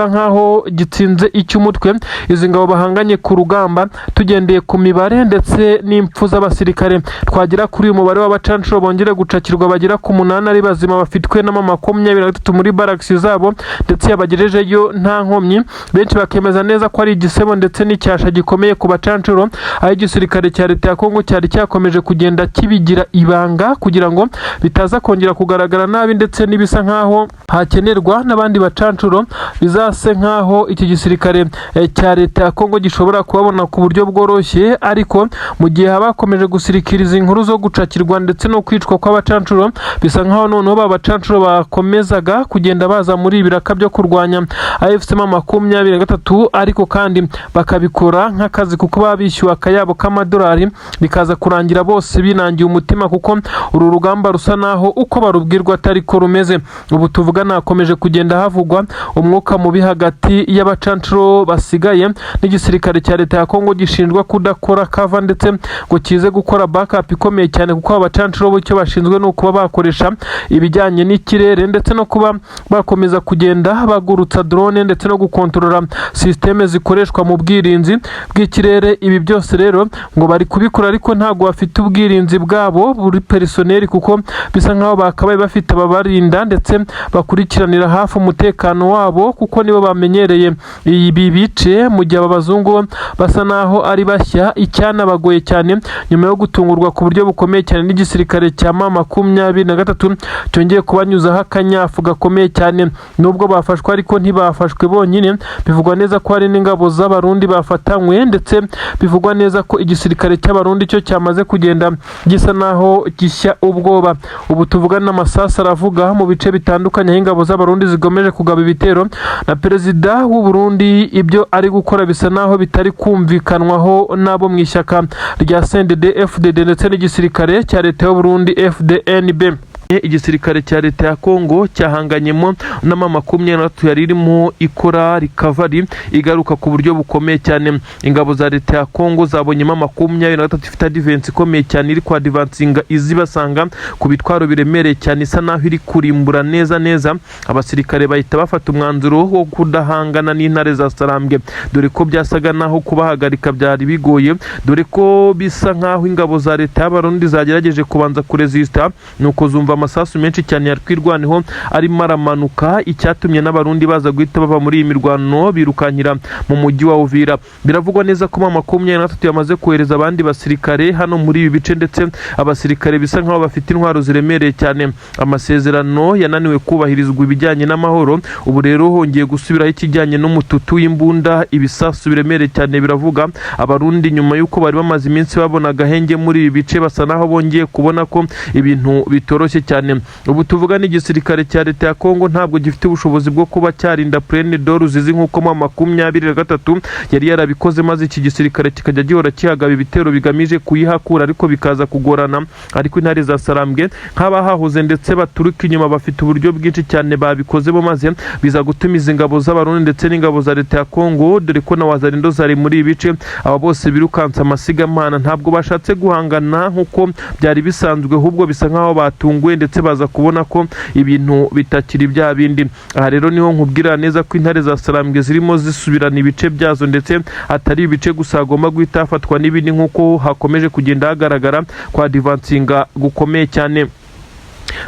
nkaho gitsinze icy'umutwe izi ngabo bahanganye ku rugamba. Tugendeye ku mibare ndetse n'impfu z'abasirikare, twagira kuri uyu mubare w'abacancuro bongere gucakirwa bagera ku 8 ari bazima bafitwe na M23 muri barracks zabo, ndetse yabagejejeyo nta nkomyi. Benshi bakemeza neza ko ari igisebo ndetse n'icyasha gikomeye ku bacancuro, aho igisirikare cya leta ya Kongo cyari cyakomeje kugenda kibigira ibanga kugira ngo bitaza kongera kugaragara nabi, ndetse n'ibisa nkaho hakenerwa n'abandi bacancuro bizase nkaho iki gisirikare cya leta ya Kongo gishobora kubabona ku buryo bworoshye. Ariko mu gihe habakomeje gusirikiriza inkuru zo gucakirwa ndetse no kwicwa kw'abacancuro, bisa nkaho noneho babacancuro bakomezaga kugenda baza muri ibiraka byo kurwanya AFC M23, ariko kandi bakabikora nk'akazi kuko babishyuwe akayabo k'amadolari, bikaza kurangira bose binangiye umutima kuko uru rugamba rusa naho uko barubwirwa atari ko rumeze. Ubu tuvugana hakomeje kugenda havugwa umwuka mubi hagati y'abacancuro basigaye n'igisirikare cya leta ya Kongo gishinjwa kudakora kava ndetse ngo kize gukora backup ikomeye cyane, kuko abacancuro bo icyo bashinzwe no kuba bakoresha ibijyanye n'ikirere ndetse no kuba bakomeza kugenda bagurutsa drone ndetse no gukontorora systeme zikoreshwa mu bwirinzi bw'ikirere. Ibi byose rero ngo bari kubikora, ariko ntago bafite ubwirinzi bwabo buri personnel, kuko bisa nkaho bakabaye bafite ababarinda ndetse bakurikiranira hafi umutekano wabo, kuko nibo bamenyereye ibi bice, mu gihe abazungu basa naho ari bashya. Icyanabagoye cyane nyuma yo gutungurwa ku buryo bukomeye cyane n'igisirikare cya M23 cyongeye kubanyuzaho akanyafu gakomeye cyane. Nubwo bafashwe ariko ntibafashwe bonyine, bivugwa neza ko hari n'ingabo z'abarundi bafatanywe, ndetse bivugwa neza ko igisirikare cy'abarundi cyo cyamaze kugenda gisa naho gishya ubwoba. Ubu tuvugana n'amasasa aravuga mu bice bitandukanye aho ingabo z'abarundi zigomeje kugaba ibitero, na perezida w'u Burundi ibyo ari gukora bisa naho bitari kumvikanwaho nabo mu ishyaka rya CNDD-FDD ndetse n'igisirikare cya leta y'u Burundi FDNB. igisirikare cya leta ya Kongo cyahanganyemo na M23 yari irimo ikora recovery igaruka ku buryo bukomeye cyane. Ingabo za leta ya Kongo zabonye M23 ifite advance ikomeye cyane, iri kwa advancinga izibasanga ku bitwaro biremereye cyane, isa naho iri kurimbura neza. Abasirikare bahita bafata umwanzuro wo kudahangana n'intare za Sarambwe, dore ko byasaga naho kubahagarika byari bigoye, dore ko bisa nkaho ingabo za leta y'Abarundi zagerageje kubanza kuresista, nuko zumva amasasu menshi cyane yarwirwaneho arimo aramanuka, icyatumye n'Abarundi baza guhita bava muri iyi mirwano birukankira mu mujyi wa Uvira. Biravugwa neza ko M23 yamaze kohereza abandi basirikare hano muri ibi bice, ndetse abasirikare bisa nkaho bafite intwaro ziremereye cyane. Amasezerano yananiwe kubahirizwa ibijyanye n'amahoro, ubu rero hongeye gusubiraho ikijyanye n'umututu w'imbunda, ibisasu biremereye cyane. Biravuga Abarundi nyuma y'uko bari bamaze iminsi babona agahenge muri ibi bice, basa naho bongeye kubona ko ibintu bitoroshye cyane. Ubu tuvuga n'igisirikare cya leta ya Kongo ntabwo gifite ubushobozi bwo kuba cyarinda Plaine d'Or zizi nk'uko M23 yari yarabikoze, maze iki gisirikare kikajya gihora kihagaba ibitero bigamije kuyihakura, ariko bikaza kugorana. Ariko intare za Sarambwe nk'abahahuze ndetse baturuka inyuma bafite uburyo bwinshi cyane babikozemo, maze biza gutumiza ingabo z'Abarundi ndetse n'ingabo za leta ya Kongo, dore ko na wazarindo zari muri ibice. Aba bose birukansa amasigamana, ntabwo bashatse guhangana nk'uko byari bisanzwe, ahubwo bisa nkaho batunguwe ndetse baza kubona ko ibintu bitakiri bya bindi. Aha rero niho nkubwira neza ko intare za Sarambwe zirimo zisubirana ibice byazo, ndetse atari ibice gusa hagomba guhita hafatwa n'ibindi, nk'uko hakomeje kugenda hagaragara kwa advancinga gukomeye cyane.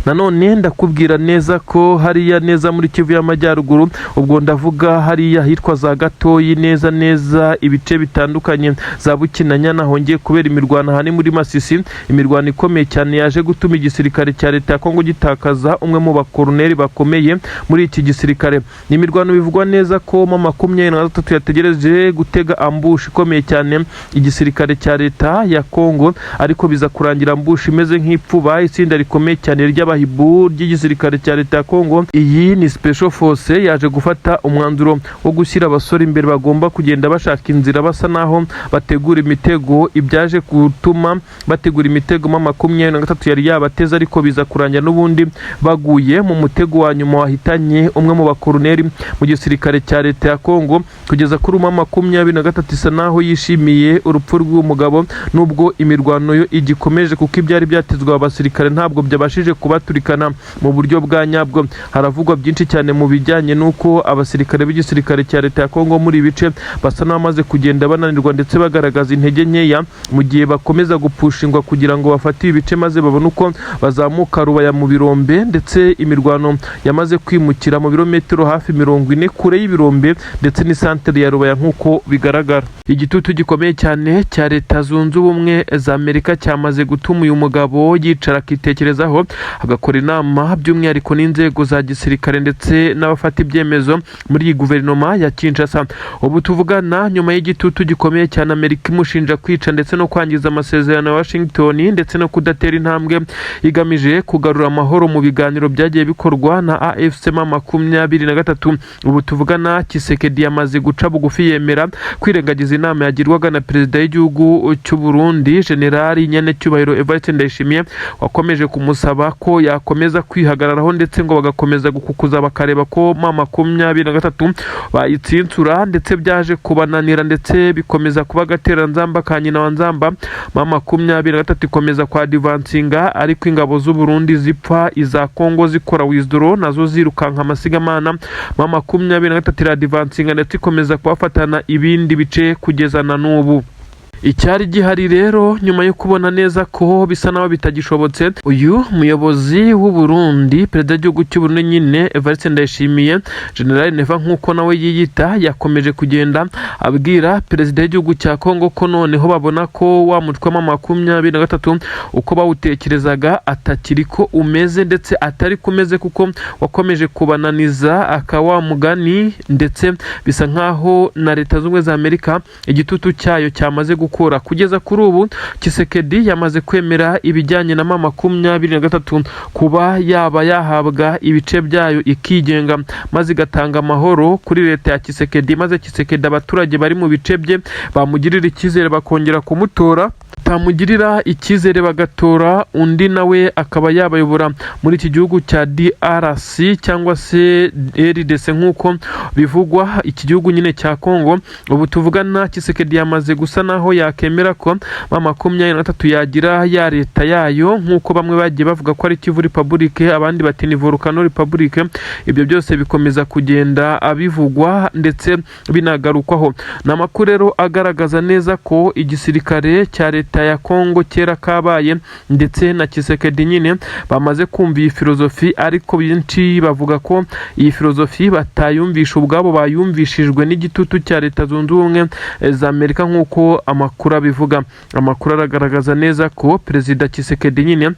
Nanone ndakubwira neza ko hariya neza muri Kivu y'Amajyaruguru, ubwo ndavuga hariya hitwa za Gatoyi, neza ibice bitandukanye za Bukinanyana, hongeye kubera imirwano hani muri Masisi, imirwano ikomeye cyane yaje gutuma igisirikare cya leta ya Kongo gitakaza umwe mu bakoloneli bakomeye muri iki gisirikare. Ni imirwano bivugwa neza ko M23 yategereje gutega ambush ikomeye cyane igisirikare cya leta ya Kongo, ariko biza kurangira ambush imeze nk'ipfuba. Itsinda rikomeye cyane ry'abahibu ry'igisirikare cya leta ya Kongo, iyi ni Special Force, yaje gufata umwanzuro wo gushyira abasore imbere bagomba kugenda bashaka inzira, basa naho bategura imitego. Ibyaje gutuma bategura imitego M23 yari yabateza, ariko biza kurangira n'ubundi baguye mu mutego wa nyuma wahitanye umwe mu bakoloneli mu gisirikare cya leta ya Kongo. Kugeza kuri M23 isa naho yishimiye urupfu rw'umugabo, nubwo imirwano yo igikomeje, kuko ibyari byatezwe abasirikare ntabwo byabashije kubaturikana mu buryo bwa nyabwo. Haravugwa byinshi cyane mu bijyanye n'uko abasirikare b'igisirikare cya leta ya Kongo muri ibice basa n'amaze kugenda bananirwa ndetse bagaragaza intege nkeya, mu gihe bakomeza gupushingwa kugira ngo bafate ibice maze babone uko bazamuka Rubaya mu Birombe, ndetse imirwano yamaze kwimukira mu birometero hafi 40 kure y'Ibirombe ndetse n'isantere ya Rubaya nk'uko bigaragara. Igitutu gikomeye cyane cya Leta Zunze Ubumwe za Amerika cyamaze gutuma uyu mugabo yicara akitekerezaho, agakora inama by'umwihariko n'inzego za gisirikare ndetse n'abafata ibyemezo muri iyi guverinoma ya Kinshasa. Ubu tuvugana nyuma y'igitutu gikomeye cyane Amerika imushinja kwica ndetse no kwangiza amasezerano ya Washington, ndetse no kudatera intambwe igamije kugarura amahoro mu biganiro byagiye bikorwa na AFC M23. Ubu tuvugana Tshisekedi yamaze guca bugufi yemera kwirengagiza inama yagirwaga na perezida w'igihugu cy'u Burundi General Nyanecyubahiro Evariste Ndayishimiye, wakomeje kumusaba ko yakomeza kwihagararaho ndetse ngo bagakomeza gukukuza bakareba ko M23 bayitsintsura, ndetse byaje kubananira ndetse bikomeza kuba gateranzamba ka nyina wa nzamba. M23 ikomeza kwa advancinga, ariko ingabo z'u Burundi zipfa, iza Kongo zikora withdraw nazo zirukanka amasigamana. M23 advancinga ndetse ikomeza kubafatana ibindi bice kugeza na n'ubu. Icyari gihari rero nyuma yo kubona neza ko bisa naho bitagishobotse, uyu muyobozi w'u Burundi, perezida w'igihugu cy'u Burundi nyine Evariste Ndayishimiye, General Neva nk'uko nawe yiyita, yakomeje kugenda abwira perezida w'igihugu cya Kongo ko noneho babona ko wa mutwe M23 uko bawutekerezaga atakiri ko umeze, ndetse atari kumeze kuko wakomeje kubananiza akawa mugani, ndetse bisa nkaho na Leta Zunze Ubumwe za Amerika igitutu cyayo cyamaze gukora. Kugeza kuri ubu Tshisekedi yamaze kwemera ibijyanye na M23 kuba yaba yahabwa ibice byayo ikigenga, maze igatanga amahoro kuri leta ya Tshisekedi, maze Tshisekedi abaturage bari mu bice bye bamugirira icyizere bakongera kumutora, batamugirira icyizere bagatora undi nawe akaba yabayobora muri iki gihugu cya DRC cyangwa se RDC nk'uko bivugwa, iki gihugu nyine cya Kongo. Ubu tuvugana Tshisekedi yamaze gusa naho yakemera ko 23 yagira ya leta yayo, nk'uko bamwe bagiye bavuga ko ari Kivu Republic, abandi bati ni Volcano Republic. Ibyo byose bikomeza kugenda abivugwa ndetse binagarukwaho. Namakuru rero agaragaza neza ko igisirikare cya leta ya Kongo kera kabaye ndetse na Tshisekedi nyine bamaze kumva iyi filozofi, ariko benshi bavuga ko iyi filozofi batayumvisha ubwabo, bayumvishijwe n'igitutu cya Leta Zunze Ubumwe za Amerika nk'uko amakuru abivuga. Amakuru aragaragaza neza ko Perezida Tshisekedi nyine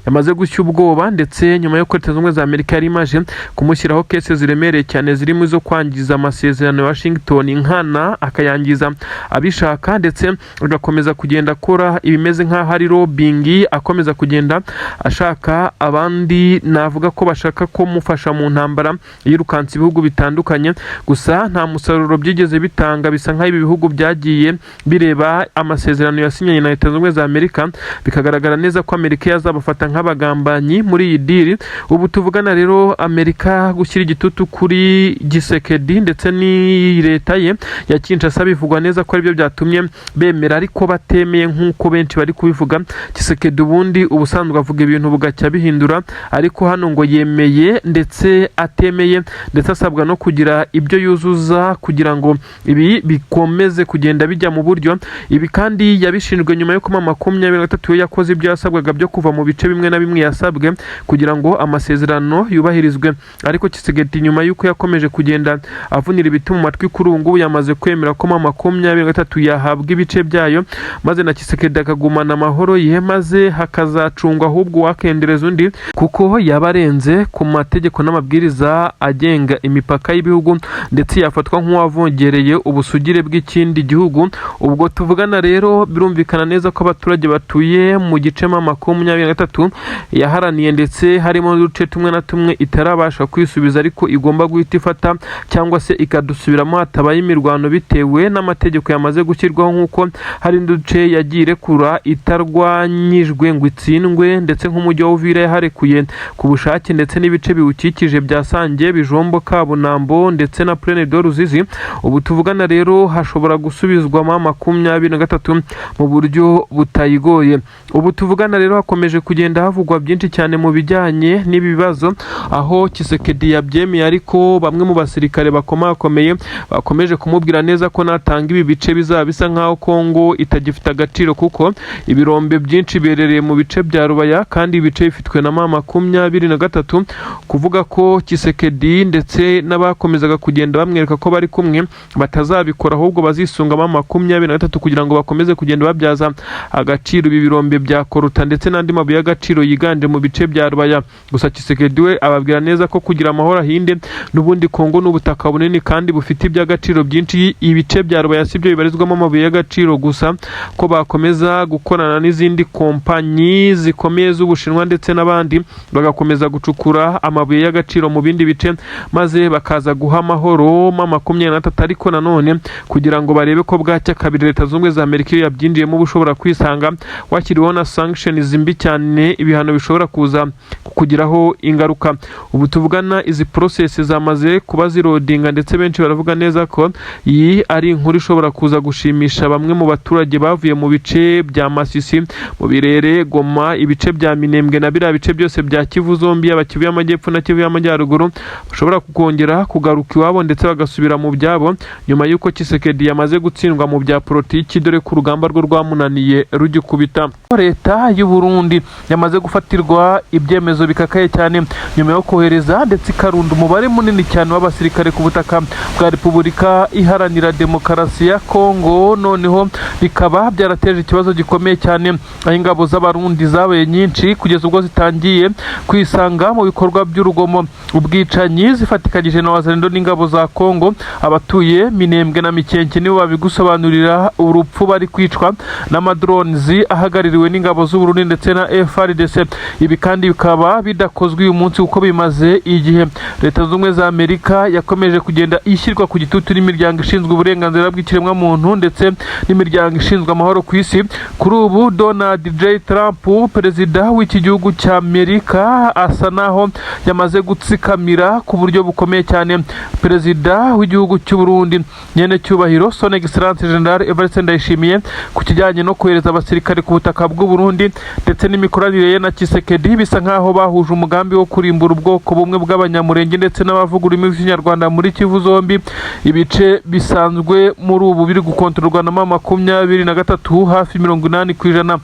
yamaze gushya ubwoba, ndetse nyuma yo ko Leta Zunze Ubumwe za Amerika yari imaje kumushyiraho kese ziremereye cyane zirimo izo kwangiza amasezerano ya Washington nkana akayangiza abishaka, ndetse agakomeza kugenda akora ibimeze nk'aho ari lobbying, akomeza kugenda ashaka abandi navuga ko bashaka ko mufasha mu ntambara yirukansa ibihugu bitandukanye. Gusa nta musaruro byigeze bitanga, bisa nk'aho ibi bihugu byagiye bireba amasezerano yasinyanye na Leta Zunze Ubumwe za Amerika, bikagaragara neza ko Amerika yazabafata nk'abagambanyi muri iyi deal. Ubu tuvugana rero Amerika gushyira igitutu kuri Tshisekedi ndetse ni leta ye ya Kinshasa, bivugwa neza ko aribyo byatumye bemera, ariko batemeye nk'uko benshi bari kubivuga. Tshisekedi ubundi ubusanzwe avuga ibintu bugacya bihindura, ariko hano ngo yemeye ndetse atemeye, ndetse asabwa no kugira ibyo yuzuza kugira ngo ibi bikomeze kugenda bijya mu buryo. Ibi kandi yabishinjwe nyuma yo kuma 23 yakoze ibyo yasabwaga byo kuva mu bice bimwe na bimwe yasabwe kugira ngo amasezerano yubahirizwe. Ariko Tshisekedi nyuma yuko yakomeje kugenda avunira ibiti mu matwi, kuri ubu yamaze kwemera ko 23 yahabwa ibice byayo, maze na Tshisekedi akagumana amahoro ye, maze hakazacungwa ahubwo wakendereza undi, kuko yabarenze ku mategeko n'amabwiriza agenga imipaka y'ibihugu, ndetse yafatwa nk'uwavongereye ubusugire bw'ikindi gihugu. Ubwo tuvugana rero birumvikana neza ko abaturage batuye mu gice 23 yaharaniye, ndetse harimo n'uduce tumwe na tumwe itarabasha kwisubiza, ariko igomba guhita ifata cyangwa se ikadusubiramo hatabaye imirwano bitewe n'amategeko yamaze gushyirwaho, nk'uko hari uduce yagiye irekura itarwanyijwe ngo itsindwe, ndetse nk'umujyi wa Uvira yaharekuye ku bushake, ndetse n'ibice biwukikije bya Sange, Bijombo, Kabunambo ndetse na Plaine de Ruzizi. Ubu tuvugana rero hashobora gusubizwamo 23 mu buryo butayigoye. Ubu tuvugana rero hakomeje kugenda havugwa byinshi cyane mu bijyanye n'ibi bibazo, aho Tshisekedi yabyemeye, ariko bamwe mu basirikare bakomakomeye bakomeje kumubwira neza ko natanga ibi bice bizaba bisa nkaho Kongo itagifite agaciro, kuko ibirombe byinshi berereye mu bice bya Rubaya, kandi ibice bifitwe na 23, kuvuga ko Tshisekedi ndetse n'abakomezaga kugenda bamwereka ko bari kumwe batazabikora, ahubwo bazisunga 23 kugira ngo bakomeze kugenda babyaza agaciro ibi birombe bya Koruta ndetse n'andi mabuye y'agaciro yiganje mu bice bya Rubaya. Gusa Tshisekedi we ababwira neza ko kugira amahoro ahinde, n'ubundi Kongo n'ubutaka bunini kandi bufite iby'agaciro byinshi. Ibice bya Rubaya sibyo bibarizwamo amabuye y'agaciro gusa, ko bakomeza gukorana n'izindi kompanyi zikomeye z'Ubushinwa ndetse n'abandi, bagakomeza gucukura amabuye y'agaciro mu bindi bice, maze bakaza guha amahoro 23. Ariko nanone kugira ngo barebe ko bwacya kabiri Leta Zunze Ubumwe za Amerika iyo yabyinjiyemo ubushobora kwisanga wakiriweho na sanctions mbi cyane, ibihano bishobora kuza kugiraho ingaruka. Ubu tuvugana izi process zamaze kuba zirodinga, ndetse benshi baravuga neza ko iyi ari inkuru ishobora kuza gushimisha bamwe mu baturage bavuye mu bice bya Masisi, mu Birere, Goma, ibice bya Minembwe na biriya bice byose bya Kivu zombi, Kivu y'Amajyepfo na Kivu y'Amajyaruguru, bashobora kukongera kugaruka iwabo ndetse bagasubira mu byabo, nyuma y'uko Tshisekedi yamaze gutsindwa mu bya politiki, dore ku rugamba rwo rwamunaniye rugikubita. Leta y'u Burundi yamaze gufatirwa ibyemezo bikakaye cyane nyuma yo kohereza ndetse ikarunda umubare munini cyane w'abasirikare ku butaka bwa Repubulika Iharanira Demokarasi ya Kongo. Noneho bikaba byarateje ikibazo gikomeye cyane, aho ingabo z'abarundi zabaye nyinshi kugeza ubwo zitangiye kwisanga mu bikorwa by'urugomo, ubwicanyi, zifatikanyije na wazalendo n'ingabo za Kongo. Abatuye Minembwe na Mikenke nibo babigusobanurira urupfu bari kwicwa n'amadrones ahagaririwe n'ingabo z'u Burundi ndetse na FARDC. Ibi kandi bikaba bidakozwe uyu munsi kuko bimaze igihe. Leta Zunze Ubumwe za Amerika yakomeje kugenda ishyirwa ku gitutu n'imiryango ishinzwe uburenganzira bw'ikiremwa muntu ndetse n'imiryango ishinzwe amahoro ku isi, ati kuri ubu Donald J Trump perezida w'iki gihugu cya Amerika asa naho yamaze gutsikamira ku buryo bukomeye cyane perezida w'igihugu cy'u Burundi nyene cyubahiro Son Excellence General Evariste Ndayishimiye ku kijyanye no kohereza abasirikare ku butaka bw'u Burundi ndetse n'imikoranire ye na Tshisekedi bisa nkaho bahuje umugambi wo kurimbura ubwoko bumwe bw'abanyamurenge ndetse n'abavuga ururimi rw'ikinyarwanda muri Kivu zombi. Ibice bisanzwe muri ubu biri gukontororwa na 23 hafi 80%.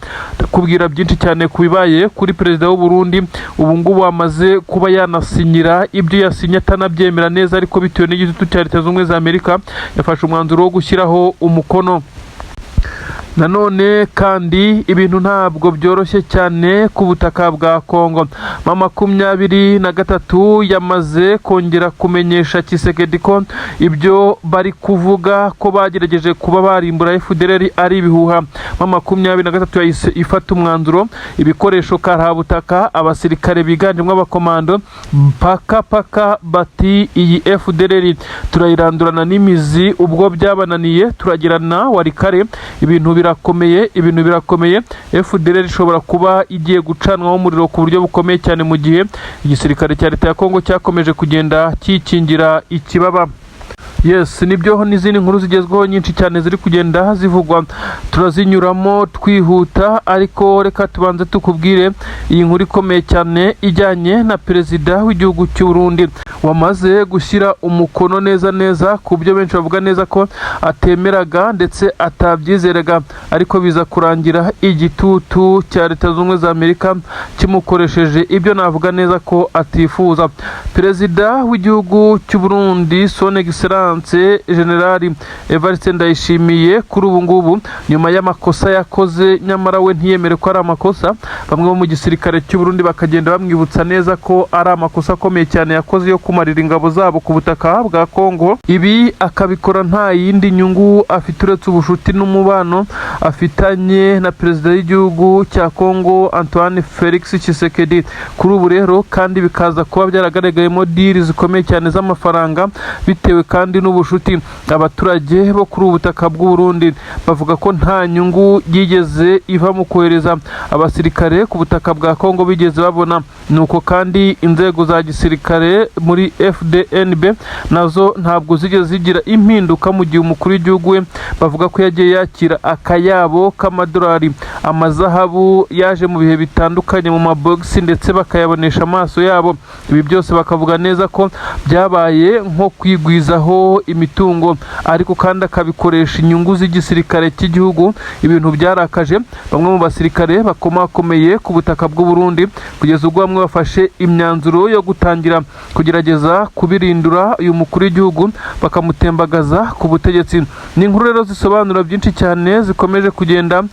Kubwira byinshi cyane kubibaye kuri perezida w'u Burundi ubu ngubu amaze kuba yanasinyira ibyo yasinye atanabyemera neza, ariko bitewe n'igitutu cya Leta Zunze za Amerika yafashe umwanzuro wo gushyiraho umukono. Nanone kandi ibintu ntabwo byoroshye cyane ku butaka bwa Kongo. 23 yamaze kongera kumenyesha Tshisekedi ko ibyo bari kuvuga ko bagerageje kuba barimbura FDLR ari ibihuha. 23 yahise ifata umwanzuro ibikoresho karabutaka abasirikare biganjemo abakomando paka bati iyi FDLR turayirandurana n'imizi, ubwo byabananiye turagirana warikare ibintu birakomeye. FDLR ishobora kuba igiye gucanwaho umuriro ku buryo bukomeye cyane mu gihe igisirikare cya Leta ya Kongo cyakomeje kugenda kikingira ikibaba. Yes, nibyo n'izindi nkuru zigezweho nyinshi cyane ziri kugenda zivugwa, turazinyuramo twihuta, ariko reka tubanze tukubwire iyi nkuru ikomeye cyane ijyanye na perezida w'igihugu cy'u Burundi wamaze gushyira umukono neza ku byo benshi bavuga neza ko atemeraga ndetse atabyizeraga, ariko biza kurangira igitutu cya Leta Zunze za Amerika kimukoresheje ibyo navuga neza ko atifuza. Perezida w'igihugu cy'u Burundi Son Excellence General Evariste Ndayishimiye kuri ubu ngubu nyuma y'amakosa yakoze, nyamara we ntiyemere ko ari amakosa, bamwe bo mu gisirikare cy'u Burundi bakagenda bamwibutsa neza ko ari amakosa akomeye cyane yakoze yo kumarira ingabo zabo ku butaka bwa Kongo. Ibi akabikora nta yindi nyungu afite uretse ubushuti n'umubano afitanye na perezida w'igihugu cya Kongo Antoine Felix Tshisekedi. Kuri ubu rero kandi bikaza kuba byaragaragayemo deal zikomeye cyane z'amafaranga bitewe kandi n'ubushuti. Abaturage bo kuri ubutaka bw'u Burundi bavuga ko nta nyungu yigeze iva mu kohereza abasirikare ku butaka bwa Kongo bigeze babona. Nuko kandi inzego za gisirikare muri FDNB nazo ntabwo zigeze zigira impinduka mu gihe umukuru w'igihugu we bavuga ko yagiye yakira akayabo k'amadolari, amazahabu yaje mu bihe bitandukanye mu maboxi ndetse bakayabonesha amaso yabo. Ibi byose bakavuga neza ko byabaye nko kwigwizaho imitungo, ariko kandi akabikoresha inyungu z'igisirikare cy'igihugu. Ibintu byarakaje bamwe mu basirikare bakomakomeye ku butaka bw'u Burundi, kugeza ubwo bamwe bafashe imyanzuro yo gutangira kugerageza kubirindura uyu mukuru w'igihugu bakamutembagaza ku butegetsi. Ni inkuru rero zisobanura byinshi cyane zikomeje kugenda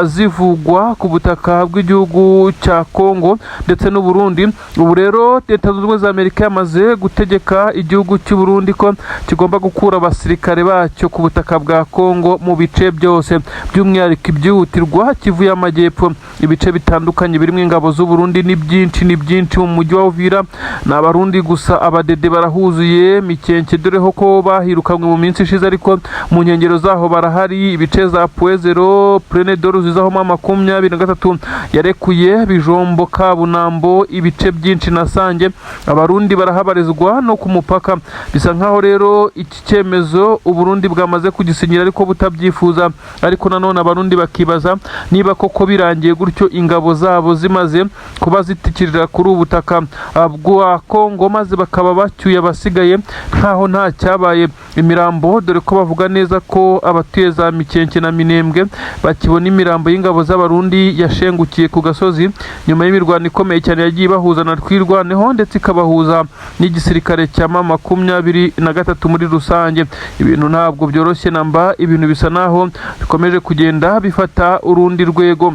zivugwa ku butaka bw'igihugu cya Kongo ndetse n'u Burundi. Ubu rero Leta Zunze za Amerika yamaze gutegeka igihugu cy'u Burundi ko kigomba gukura abasirikare bacyo ku butaka bwa Kongo mu bice byose, by'umwihariko ibyihutirwa Kivu y'Amajyepfo. Ibice bitandukanye birimo ingabo z'u Burundi ni byinshi mu mujyi wa Uvira. N'abarundi gusa abadede barahuzuye Mikenke, doreho ko bahirukanywe mu minsi ishize, ariko mu nkengero zaho barahari. Ibice za Puezero Prenedor zizaho 23 yarekuye Bijombo, Kabunambo, ibice byinshi na Sange. Abarundi barahabarizwa no ku mupaka. Bisa nkaho rero iki cyemezo u Burundi bwamaze kugisinyira ariko butabyifuza, ariko nanone abarundi bakibaza niba koko birangiye gutyo ingabo zabo zimaze kuba zitikirira kuri ubutaka bwa Kongo, maze bakaba bacyuye abasigaye nkaho nta cyabaye. Imirambo dore ko bavuga neza ko abatuye za Mikenke na Minembwe bakibona imirambo y'ingabo z'abarundi yashengukiye ku gasozi nyuma y'imirwano ikomeye cyane yagiye bahuza na Twirwaneho ndetse ikabahuza n'igisirikare cya 23 muri rusange. Ibintu ntabwo byoroshye namba, ibintu bisa naho bikomeje kugenda bifata urundi rwego.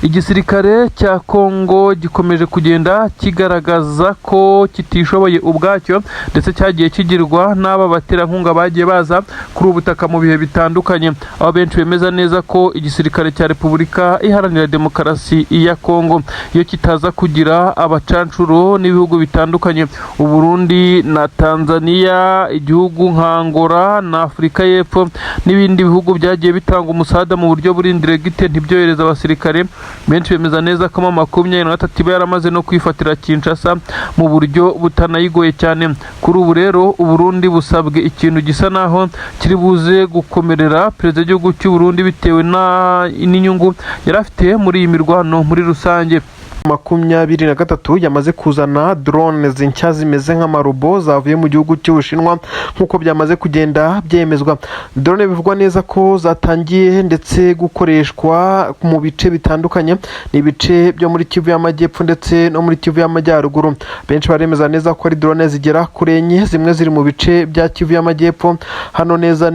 igisirikare cya Kongo gikomeje kugenda kigaragaza ko kitishoboye ubwacyo ndetse cyagiye kigirwa n'aba baterankunga bagiye baza kuri ubutaka mu bihe bitandukanye, aho benshi bemeza neza ko igisirikare cya Repubulika Iharanira Demokarasi ya Kongo iyo kitaza kugira abacanshuro n'ibihugu bitandukanye, u Burundi na Tanzania, igihugu nka Angola na Afurika y'Epfo n'ibindi bihugu byagiye bitanga umusada mu buryo buri indiregite ntibyohereza abasirikare. Benshi bemeza neza ko mu 23 iba yaramaze no kwifatira Kinshasa mu buryo butanayigoye cyane. Kuri ubu rero u Burundi busabwe ikintu gisa naho kiri buze gukomerera perezida w'igihugu cy'u Burundi bitewe n'inyungu yari afite muri iyi mirwano muri rusange. 23 yamaze kuzana drones nshya zimeze nk'amarobo zavuye mu gihugu cy'Ubushinwa nk'uko byamaze kugenda byemezwa. Drone bivugwa neza ko zatangiye ndetse gukoreshwa mu bice bitandukanye, ni ibice byo muri Kivu y'Amajyepfo ndetse no muri Kivu y'Amajyaruguru. Benshi baremeza neza ko ari drone zigera kuri enye, zimwe ziri mu bice bya Kivu y'Amajyepfo hano neza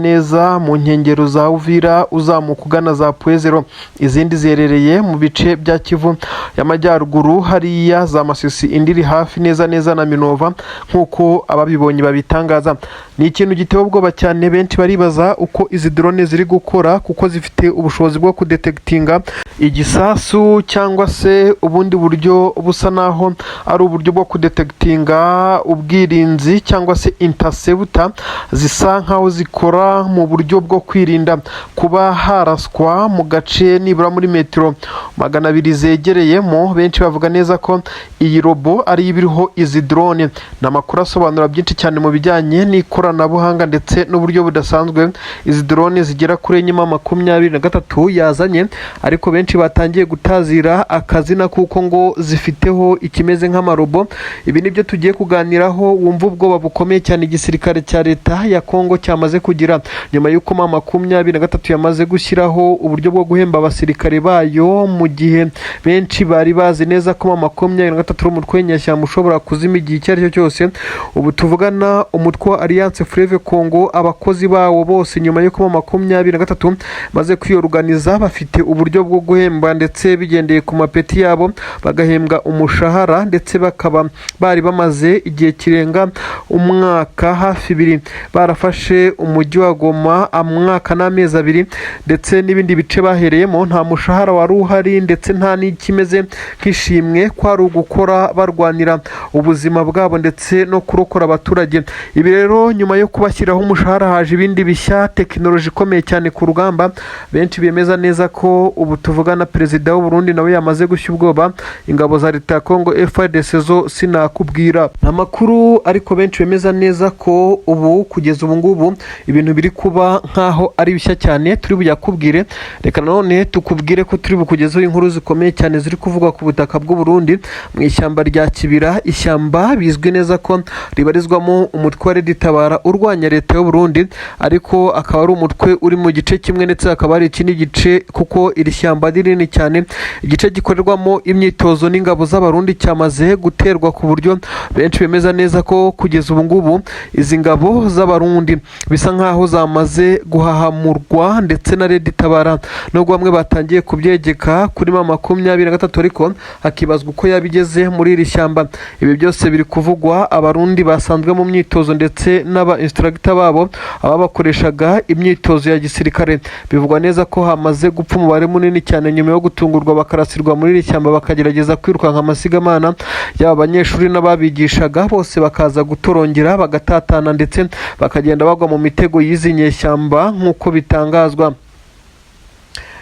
mu nkengero za Uvira uzamuka ugana za Puezero, izindi ziherereye mu bice bya Kivu y'Amajyaruguru hariya za Masisi, indiri hafi neza na Minova nk'uko ababibonye babitangaza. Ni ikintu giteye ubwoba cyane, benshi baribaza uko izi drone ziri gukora kuko zifite ubushobozi bwo kudetektinga igisasu cyangwa se ubundi buryo busa naho ari uburyo bwo kudetektinga ubwirinzi cyangwa se interceptor, zisa nkaho zikora mu buryo bwo kwirinda kuba haraswa mu gace nibura muri metero 200 zegereyemo. Benshi bavuga neza ko iyi robo ari ibiriho izi drone. Namakuru asobanura byinshi cyane mu bijyanye n'ikoranabuhanga ndetse n'uburyo budasanzwe izi drone zigera kuri 23 yazanye, ariko benshi batangiye gutazira akazina kuko ngo zifiteho ikimeze nk'amarobo. Ibi nibyo tugiye kuganiraho, wumva ubwoba bukomeye cyane igisirikare cya leta ya Kongo cyamaze kugira nyuma y'uko 23 yamaze gushyiraho uburyo bwo guhemba abasirikare bayo, mu gihe benshi bari bazi neza ko 23 umutwe w'inyeshyamba ushobora kuzima igihe icyo ari cyo cyose. Ubu tuvugana umutwe wa Alliance Fleuve Congo, abakozi bawo bose nyuma y'uko 23 maze kwiyoruganiza bafite uburyo bwo guhemba ndetse bigendeye ku mapeti yabo, bagahembwa umushahara ndetse bakaba bari bamaze igihe kirenga umwaka hafi 2 barafashe umujyi wa Goma amwaka n'amezi 2 ndetse n'ibindi bice bahereyemo nta mushahara wari uhari ndetse nta n'ikimeze nk'ishimwe kwari ugukora barwanira ubuzima bwabo ndetse no kurokora abaturage. Ibi rero nyuma yo kubashyiraho umushahara haje ibindi bishya, tekinoloji ikomeye cyane ku rugamba. Benshi bemeza neza ko ubu tuvugana perezida w'u Burundi nawe yamaze gushya ubwoba, ingabo za leta ya Kongo FARDC zo sinakubwira. Amakuru ariko benshi bemeza neza ko ubu kugeza ubu ngubu ibintu biri kuba nkaho ari bishya cyane, turi buyakubwire. Reka none tukubwire ko turi bukugezeho inkuru zikomeye cyane ziri kuvugwa ku butaka bw'u Burundi mu ishyamba rya Kibira. Ishyamba bizwi neza ko ribarizwamo umutwe wa Reditabara urwanya leta y'u Burundi, ariko akaba ari umutwe uri mu gice kimwe ndetse akaba ari ikindi gice kuko iri shyamba ari rinini cyane. Igice gikorerwamo imyitozo n'ingabo z'abarundi cyamaze guterwa ku buryo benshi bemeza neza ko kugeza ubu ngubu izi ngabo z'abarundi bisa nkaho zamaze guhahamurwa ndetse na Reditabara, nubwo bamwe batangiye kubyegeka kuri 23 ariko hakibazwa uko yabigeze muri iri shyamba. Ibi byose biri kuvugwa abarundi basanzwe mu myitozo ndetse n'aba instructor babo ababakoreshaga imyitozo ya gisirikare. Bivugwa neza ko hamaze gupfa umubare munini cyane nyuma yo gutungurwa bakarasirwa muri iri shyamba bakagerageza kwirukanka amasigamana y'aba banyeshuri n'ababigishaga, bose bakaza gutorongera bagatatana ndetse bakagenda bagwa mu mitego y'izi nyeshyamba nk'uko bitangazwa.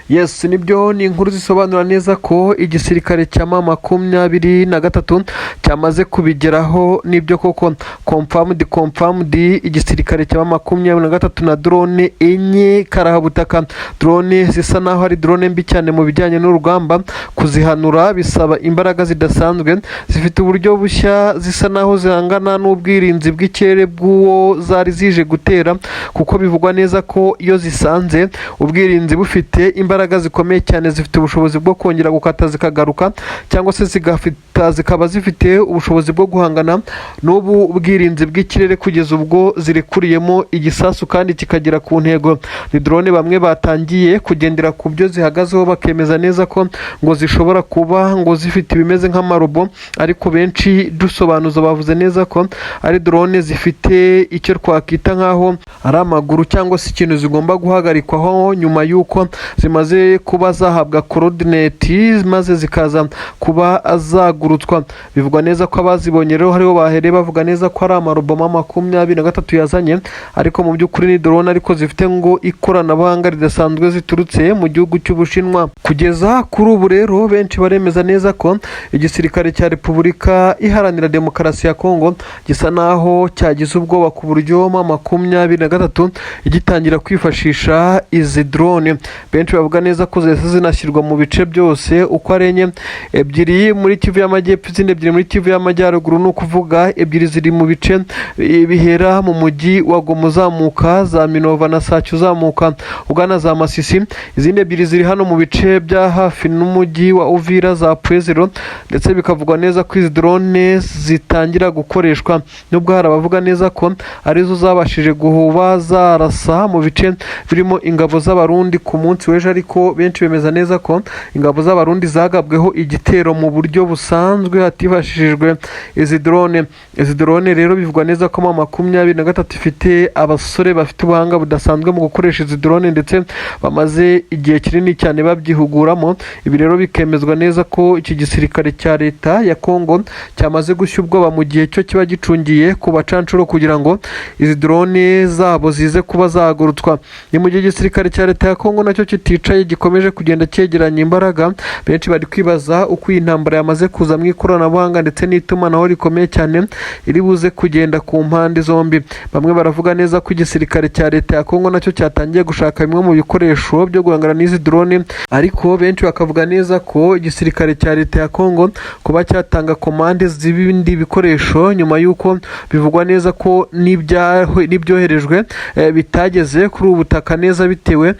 Yes, nibyo ni inkuru zisobanura neza ko igisirikare cya 23 cyamaze kubigeraho. Nibyo koko confirmed igisirikare cya 23 na drone enye karahabutaka. Drone zisa naho ari drone mbi cyane mu bijyanye n'urugamba, kuzihanura bisaba imbaraga zidasanzwe, zifite uburyo bushya, zisa naho zihangana n'ubwirinzi bw'ikirere bw'uwo zari zije gutera, kuko bivugwa neza ko iyo zisanze ubwirinzi bufite imbaraga zikomeye cyane, zifite ubushobozi bwo kongera gukata zikagaruka cyangwa se zikaba zifite ubushobozi bwo guhangana n'ubu bwirinzi bw'ikirere kugeza ubwo zirekuriyemo igisasu kandi kikagera ku ntego. Ni drone bamwe batangiye kugendera ku byo zihagazeho bakemeza neza ko ngo zishobora kuba ngo zifite ibimeze nk'amarobo, ariko benshi dusobanuza bavuze neza ko ari drone zifite icyo twakwita nk'aho ari amaguru cyangwa se ikintu zigomba guhagarikwaho nyuma y'uko zimaze kuba zahabwa coordinate maze zikaza kuba zagurutswa. Bivugwa neza ko abazibonye rero hariho bahereye bavuga neza ko ari amarobo 23 yazanye, ariko mu by'ukuri ni drone ariko zifite ngo ikoranabuhanga ridasanzwe ziturutse mu gihugu cy'Ubushinwa. Kugeza kuri ubu rero benshi baremeza neza ko igisirikare cya Repubulika Iharanira Demokarasi ya Kongo gisa naho cyagize ubwoba ku buryo 23 igitangira kwifashisha izi drone. Benshi bavuga neza ko zese zinashyirwa mu bice byose uko ari enye, ebyiri muri Kivu y'Amajyepfo, izindi ebyiri muri Kivu y'Amajyaruguru, ni ukuvuga ebyiri ziri mu bice bihera mu mujyi wa Goma uzamuka za Minova na Sake uzamuka ugana za Masisi, izindi ebyiri ziri hano mu bice bya hafi n'umujyi wa Uvira za Pwezero, ndetse bikavugwa neza ko izi drone zitangira gukoreshwa, nubwo hari abavuga neza ko arizo zabashije guhuba zarasa mu bice birimo ingabo z'abarundi ku munsi w'ejo, ariko benshi bemeza neza ko ingabo z'abarundi zagabweho igitero mu buryo busanzwe hatifashishijwe izi drone. Izi drone rero bivugwa neza ko 23 ifite abasore bafite ubuhanga budasanzwe mu gukoresha izi drone, ndetse bamaze igihe kinini cyane babyihuguramo. Ibi rero bikemezwa neza ko iki gisirikare cya leta ya Kongo cyamaze gushya ubwoba mu gihe cyo kiba gicungiye ku bacancuro kugira ngo izi drone zabo zize kuba zahagurutswa. Ni mu gihe igisirikare cya leta ya Kongo nacyo kiticaye gikomeje kugenda cyegeranya imbaraga. Benshi bari kwibaza uko iyi ntambara yamaze kuza mu ikoranabuhanga ndetse n'itumanaho rikomeye cyane iri buze kugenda ku mpande zombi. Bamwe baravuga neza ko igisirikare cya leta ya Kongo nacyo cyatangiye gushaka bimwe mu bikoresho byo guhangana n'izi drone, ariko benshi bakavuga neza ko igisirikare cya leta ya Kongo kuba cyatanga komande z'ibindi bikoresho nyuma y'uko bivugwa neza ko n'ibyoherejwe bitageze kuri ubu butaka neza, bitewe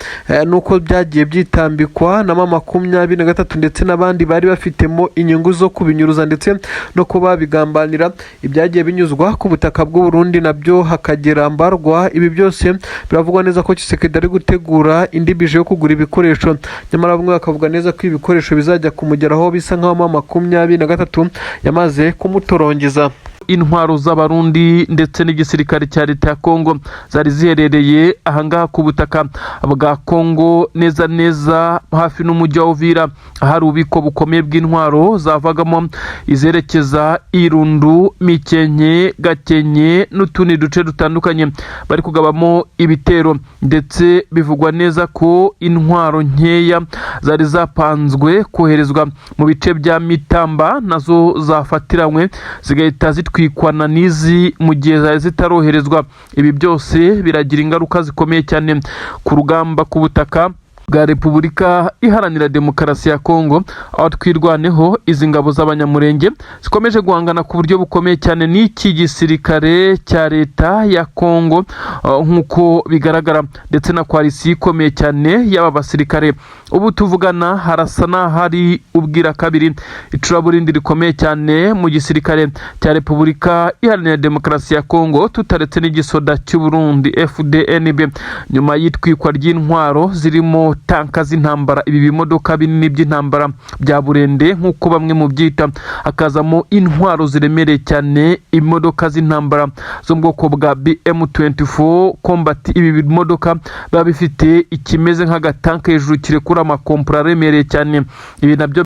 n'uko byagiye byitambikwa na 23 ndetse n'abandi bari bafitemo inyungu zo kubinyuruza ndetse no kuba bigambanira ibyagiye binyuzwa ku butaka bw'u Burundi nabyo hakagera mbarwa. Ibi byose biravugwa neza ko Tshisekedi ari gutegura indi bije yo kugura ibikoresho, nyamara bamwe bakavuga neza ko ibikoresho bizajya kumugeraho bisa nk'aho 23 yamaze kumutorongeza. Intwaro z'abarundi ndetse n'igisirikare cya leta ya Kongo zari ziherereye ahangaha ku butaka bwa Kongo neza neza hafi n'umujyi wa Uvira, ahari ububiko bukomeye bw'intwaro zavagamo izerekeza Irundu, Mikenke, Gakenke n'utundi duce dutandukanye bari kugabamo ibitero, ndetse bivugwa neza ko intwaro nkeya zari zapanzwe koherezwa mu bice bya Mitamba nazo zafatiranywe zigahita zitwikwana n'izi mu gihe zari zitaroherezwa. Ibi byose biragira ingaruka zikomeye cyane ku rugamba ku butaka bwa Repubulika Iharanira Demokarasi ya Kongo, aho twirwaneho izi ngabo z'abanyamurenge zikomeje guhangana ku buryo bukomeye cyane n'iki gisirikare cya leta ya Kongo nk'uko bigaragara, ndetse na koalisiyo ikomeye cyane y'aba basirikare. Ubu tuvugana harasa n'ahari ubwira kabiri icuraburindi rikomeye cyane mu gisirikare cya Repubulika Iharanira Demokarasi ya Kongo, tutaretse n'igisoda cy'u Burundi FDNB, nyuma y'itwikwa ry'intwaro zirimo tanka z'intambara, ibi bimodoka binini by'intambara bya burende nk'uko bamwe mu byita, akazamo intwaro ziremereye cyane, imodoka z'intambara zo mu bwoko bwa BM24 Combat. Ibi bimodoka biba bifite ikimeze nk'agatanka hejuru kirekura amakompora aremereye cyane. Ibi nabyo